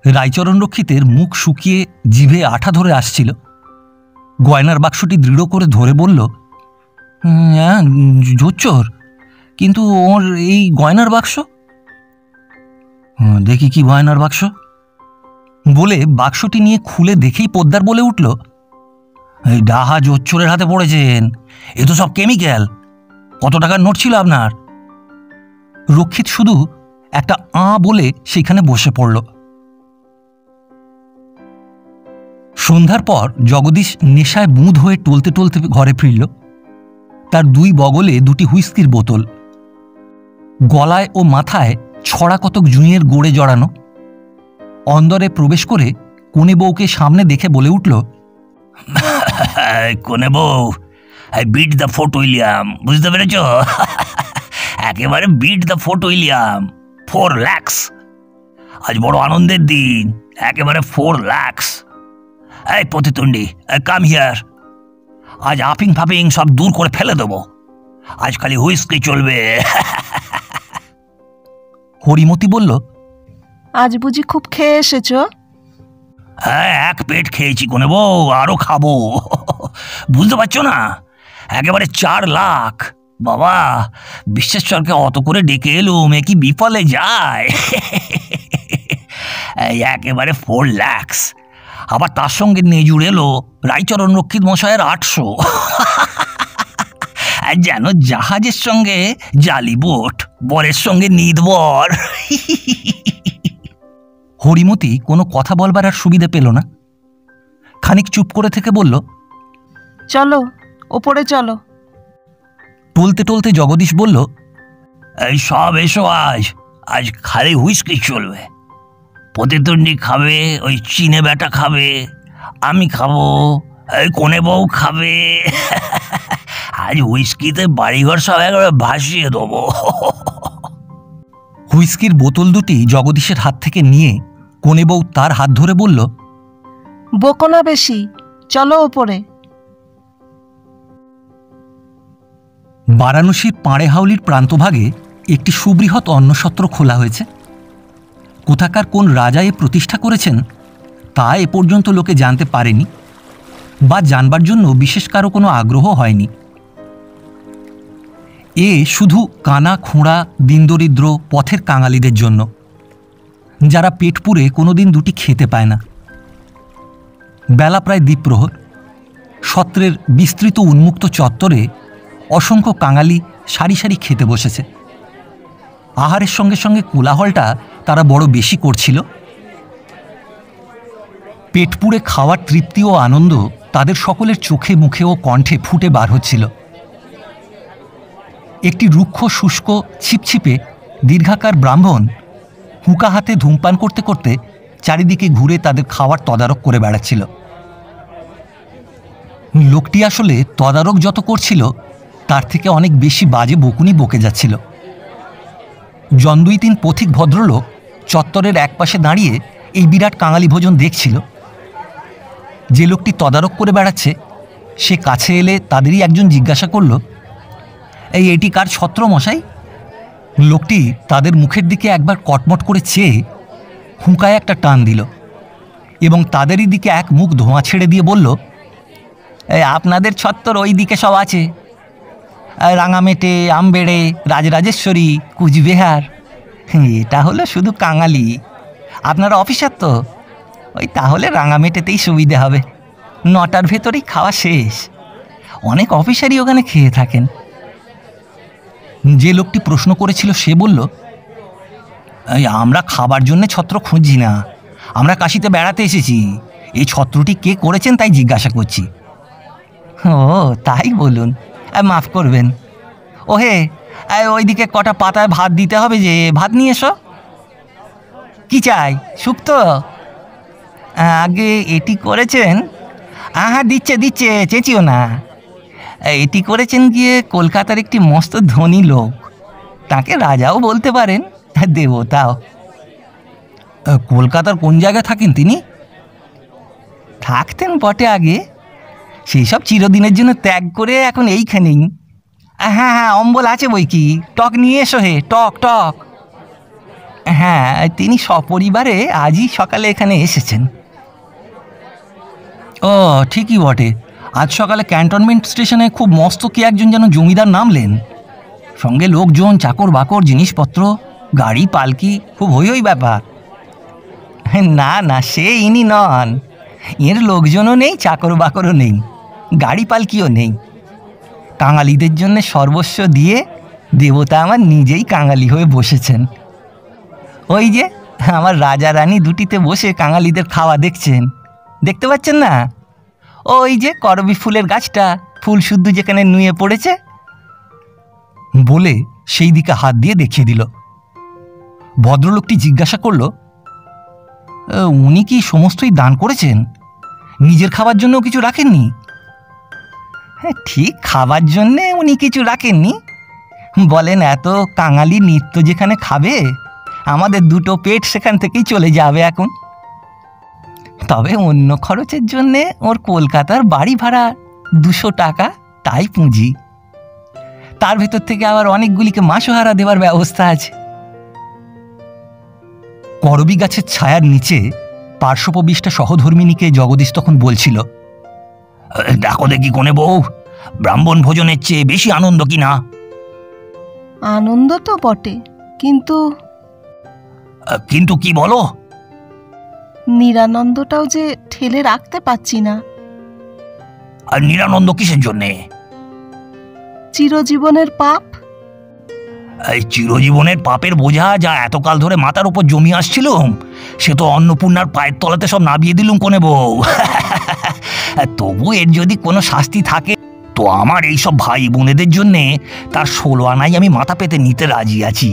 C: রায়চরণ রক্ষিতের মুখ শুকিয়ে জিভে আঠা ধরে আসছিল। গয়নার বাক্সটি দৃঢ় করে ধরে বলল, হ্যাঁ জোচ্চোর, কিন্তু ওর এই গয়নার বাক্স? দেখি কি গয়নার বাক্স। বলে বাক্সটি নিয়ে খুলে দেখেই পোদ্দার বলে উঠল, এই ডাহা জোচ্চোরের হাতে পড়েছেন, এ তো সব কেমিক্যাল। কত টাকার নোট ছিল আপনার? রক্ষিত শুধু একটা বলে সেখানে বসে পড়ল। সন্ধ্যার পর জগদীশ নেশায় বুঁদ হয়ে টলতে টলতে ঘরে ফিরল। তার 2 বগলে 2টি হুইস্কির বোতল, গলায় ও মাথায় ছড়া কতক জুঁইয়ের গোড়ে জড়ানো। অন্দরে প্রবেশ করে কনে বউকে সামনে দেখে বলে উঠল, কনে বউ, I beat the Fort William, বুঝতে পেরেছ? একেবারে beat the Fort William. 4 lakh. আজ বড় আনন্দের দিন, একেবারে 4 লাখ। এই প্রতিতুণ্ডী, কাম হিয়ার। আজ আফিং ফাফিং সব দূর করে ফেলে দেবো। আজ খালি হুইস্কি চলবে। হরিমতি বলল,
B: আজ বুঝি খুব খেয়ে এসেছ?
C: হ্যাঁ, 1 পেট খেয়েছি কোনে বউ, আরো খাবো। বুঝতে পারছো না, একেবারে 4 লাখ। বাবা, বিশ্বেশ্বরকে অত করে ডেকে এলুম, এ কি বিফলে যায়? একেবারে 4 লাখ। আবার তার সঙ্গে নেজুর এলো রায়চরণ রক্ষিত মশায়ের 800। যেন জাহাজের সঙ্গে জালি বোট, বরের সঙ্গে নিদবর। হরিমতি কোনো কথা বলবার আর সুবিধে পেল না। খানিক চুপ করে থেকে বলল,
B: চলো ওপরে চলো।
C: টলতে টলতে জগদীশ বলল, এই সব এসো, আজ আজ খালি হুইস্কি চলবে। প্রতিদ্বন্দ্বী খাবে, ওই চিনে বেটা খাবে, আমি খাবো, এই কোনে বউ খাবে। আজ হুইস্কিতে বাড়িঘর সব একবারে ভাসিয়ে দেবো। হুইস্কির বোতল 2টি জগদীশের হাত থেকে নিয়ে কোনে বউ তার হাত ধরে বলল,
B: বকো না বেশি, চলো ওপরে।
C: বারাণসীর পাড়ে হাউলির প্রান্তভাগে একটি সুবৃহৎ অন্নসত্র খোলা হয়েছে। কোথাকার কোন রাজা এ প্রতিষ্ঠা করেছেন তা এ পর্যন্ত লোকে জানতে পারেনি, বা জানবার জন্য বিশেষ কারো কোনো আগ্রহ হয়নি। এ শুধু কানা খোঁড়া দিনদরিদ্র পথের কাঙালিদের জন্য, যারা পেট পুরে কোনোদিন 2টি খেতে পায় না। বেলা প্রায় দ্বীপ্রহর। সত্রের বিস্তৃত উন্মুক্ত চত্বরে অসংখ্য কাঙালি সারি সারি খেতে বসেছে। আহারের সঙ্গে সঙ্গে কোলাহলটা তারা বড় বেশি করছিল। পেট পুড়ে খাওয়ার তৃপ্তি ও আনন্দ তাদের সকলের চোখে মুখে ও কণ্ঠে ফুটে বার হচ্ছিল। একটি রুক্ষ শুষ্ক ছিপছিপে দীর্ঘাকার ব্রাহ্মণ হুঁকা হাতে ধূমপান করতে করতে চারিদিকে ঘুরে তাদের খাওয়ার তদারক করে বেড়াচ্ছিল। লোকটি আসলে তদারক যত করছিল তার থেকে অনেক বেশি বাজে বকুনি বকে যাচ্ছিল। জন 2-3 পথিক ভদ্রলোক চত্বরের একপাশে দাঁড়িয়ে এই বিরাট কাঙালি ভোজন দেখছিল। যে লোকটি তদারক করে বেড়াচ্ছে সে কাছে এলে তাদেরই একজন জিজ্ঞাসা করল, এটি কার ছত্র মশাই? লোকটি তাদের মুখের দিকে একবার কটমট করে চেয়ে হুঁকায় একটা টান দিল এবং তাদেরই দিকে এক মুখ ধোঁয়া ছেড়ে দিয়ে বলল, আপনাদের ছত্তর ওই দিকে সব আছে, রাঙামেটে, আমবেড়ে, রাজরাজেশ্বরী, কুচবিহার। এটা হলো শুধু কাঙালি। আপনারা অফিসার তো, ওই তাহলে রাঙামেটেতেই সুবিধে হবে, 9টার ভেতরেই খাওয়া শেষ। অনেক অফিসারই ওখানে খেয়ে থাকেন। যে লোকটি প্রশ্ন করেছিল সে বলল, আমরা খাবার জন্যে ছত্র খুঁজছি না, আমরা কাশিতে বেড়াতে এসেছি, এই ছত্রটি কে করেছেন তাই জিজ্ঞাসা করছি। ও তাই বলুন, মাফ করবেন। ওহে, ওইদিকে কটা পাতায় ভাত দিতে হবে, যে ভাত নিয়ে এসো। কি চাই? শুক্তো? আগে এটি করেছেন? হ্যাঁ দিচ্ছে দিচ্ছে, চেঁচিও না। এটি করেছেন গিয়ে কলকাতার একটি মস্ত ধনী লোক, তাকে রাজাও বলতে পারেন, দেবতাও। কলকাতার কোন জায়গায় থাকেন তিনি? থাকতেন বটে আগে, সেই সব চিরদিনের জন্য ত্যাগ করে এখন এইখানেই। হ্যাঁ হ্যাঁ, অম্বল আছে বই কি, টক নিয়ে এসো হে, টক টক। হ্যাঁ, তিনি সপরিবারে আজই সকালে এখানে এসেছেন। ও ঠিকই বটে, আজ সকালে ক্যান্টনমেন্ট স্টেশনে খুব মস্ত কে একজন যেন জমিদার নামলেন, সঙ্গে লোকজন, চাকর বাকর, জিনিসপত্র, গাড়ি পালকি, খুব হই ব্যাপার। না না, সে ইনি নন, এর লোকজনও নেই, চাকর বাকরও নেই, গাড়ি পালকিও নেই। কাঙালিদের জন্য সর্বস্ব দিয়ে দেবতা আমার নিজেই কাঙালি হয়ে বসেছেন। ওই যে আমার রাজা রানী দুটিতে বসে কাঙালিদের খাওয়া দেখছেন, দেখতে পাচ্ছেন না? ওই যে করবী ফুলের গাছটা, ফুল শুদ্ধ যেখানে নুয়ে পড়েছে, বলে সেই দিকে হাত দিয়ে দেখিয়ে দিল। ভদ্রলোকটি জিজ্ঞাসা করল, উনি কি সমস্তই দান করেছেন? নিজের খাবার জন্য কিছু রাখেননি? হ্যাঁ, ঠিক খাবার জন্যে উনি কিছু রাখেননি, বলেন এত কাঙালি নিত্য যেখানে খাবে, আমাদের দুটো পেট সেখান থেকেই চলে যাবে এখন। তবে অন্য খরচের জন্যে ওর কলকাতার বাড়ি ভাড়া 200 টাকা, তাই পুঁজি। তার ভেতর থেকে আবার অনেকগুলিকে মাসোহারা দেওয়ার ব্যবস্থা আছে। করবী গাছের ছায়ার নিচে পার্শ্বপ্রবিষ্টা সহধর্মিনীকে জগদীশ তখন বলছিল, দেখো দেখি কোনে বউ, ব্রাহ্মণ ভোজনের চেয়ে বেশি আনন্দ কি না?
B: আনন্দ তো বটে, কিন্তু
A: কিন্তু কি বলো?
B: নিরানন্দটাও যে ঠেলে রাখতে পারছি না।
A: আর নিরানন্দ কিসের জন্যে?
B: চিরজীবনের পাপ।
A: এই চিরজীবনের পাপের বোঝা যা এতকাল ধরে মাথার উপর জমি আসছিল, সে তো অন্নপূর্ণার পায়ের তলাতে সব নামিয়ে দিলুম কোনে বউ। তবু এর যদি কোনো শাস্তি থাকে তো আমার এইসব ভাই বোনেদের জন্যে তার 16 আনাই আমি মাথা পেতে নিতে রাজি আছি।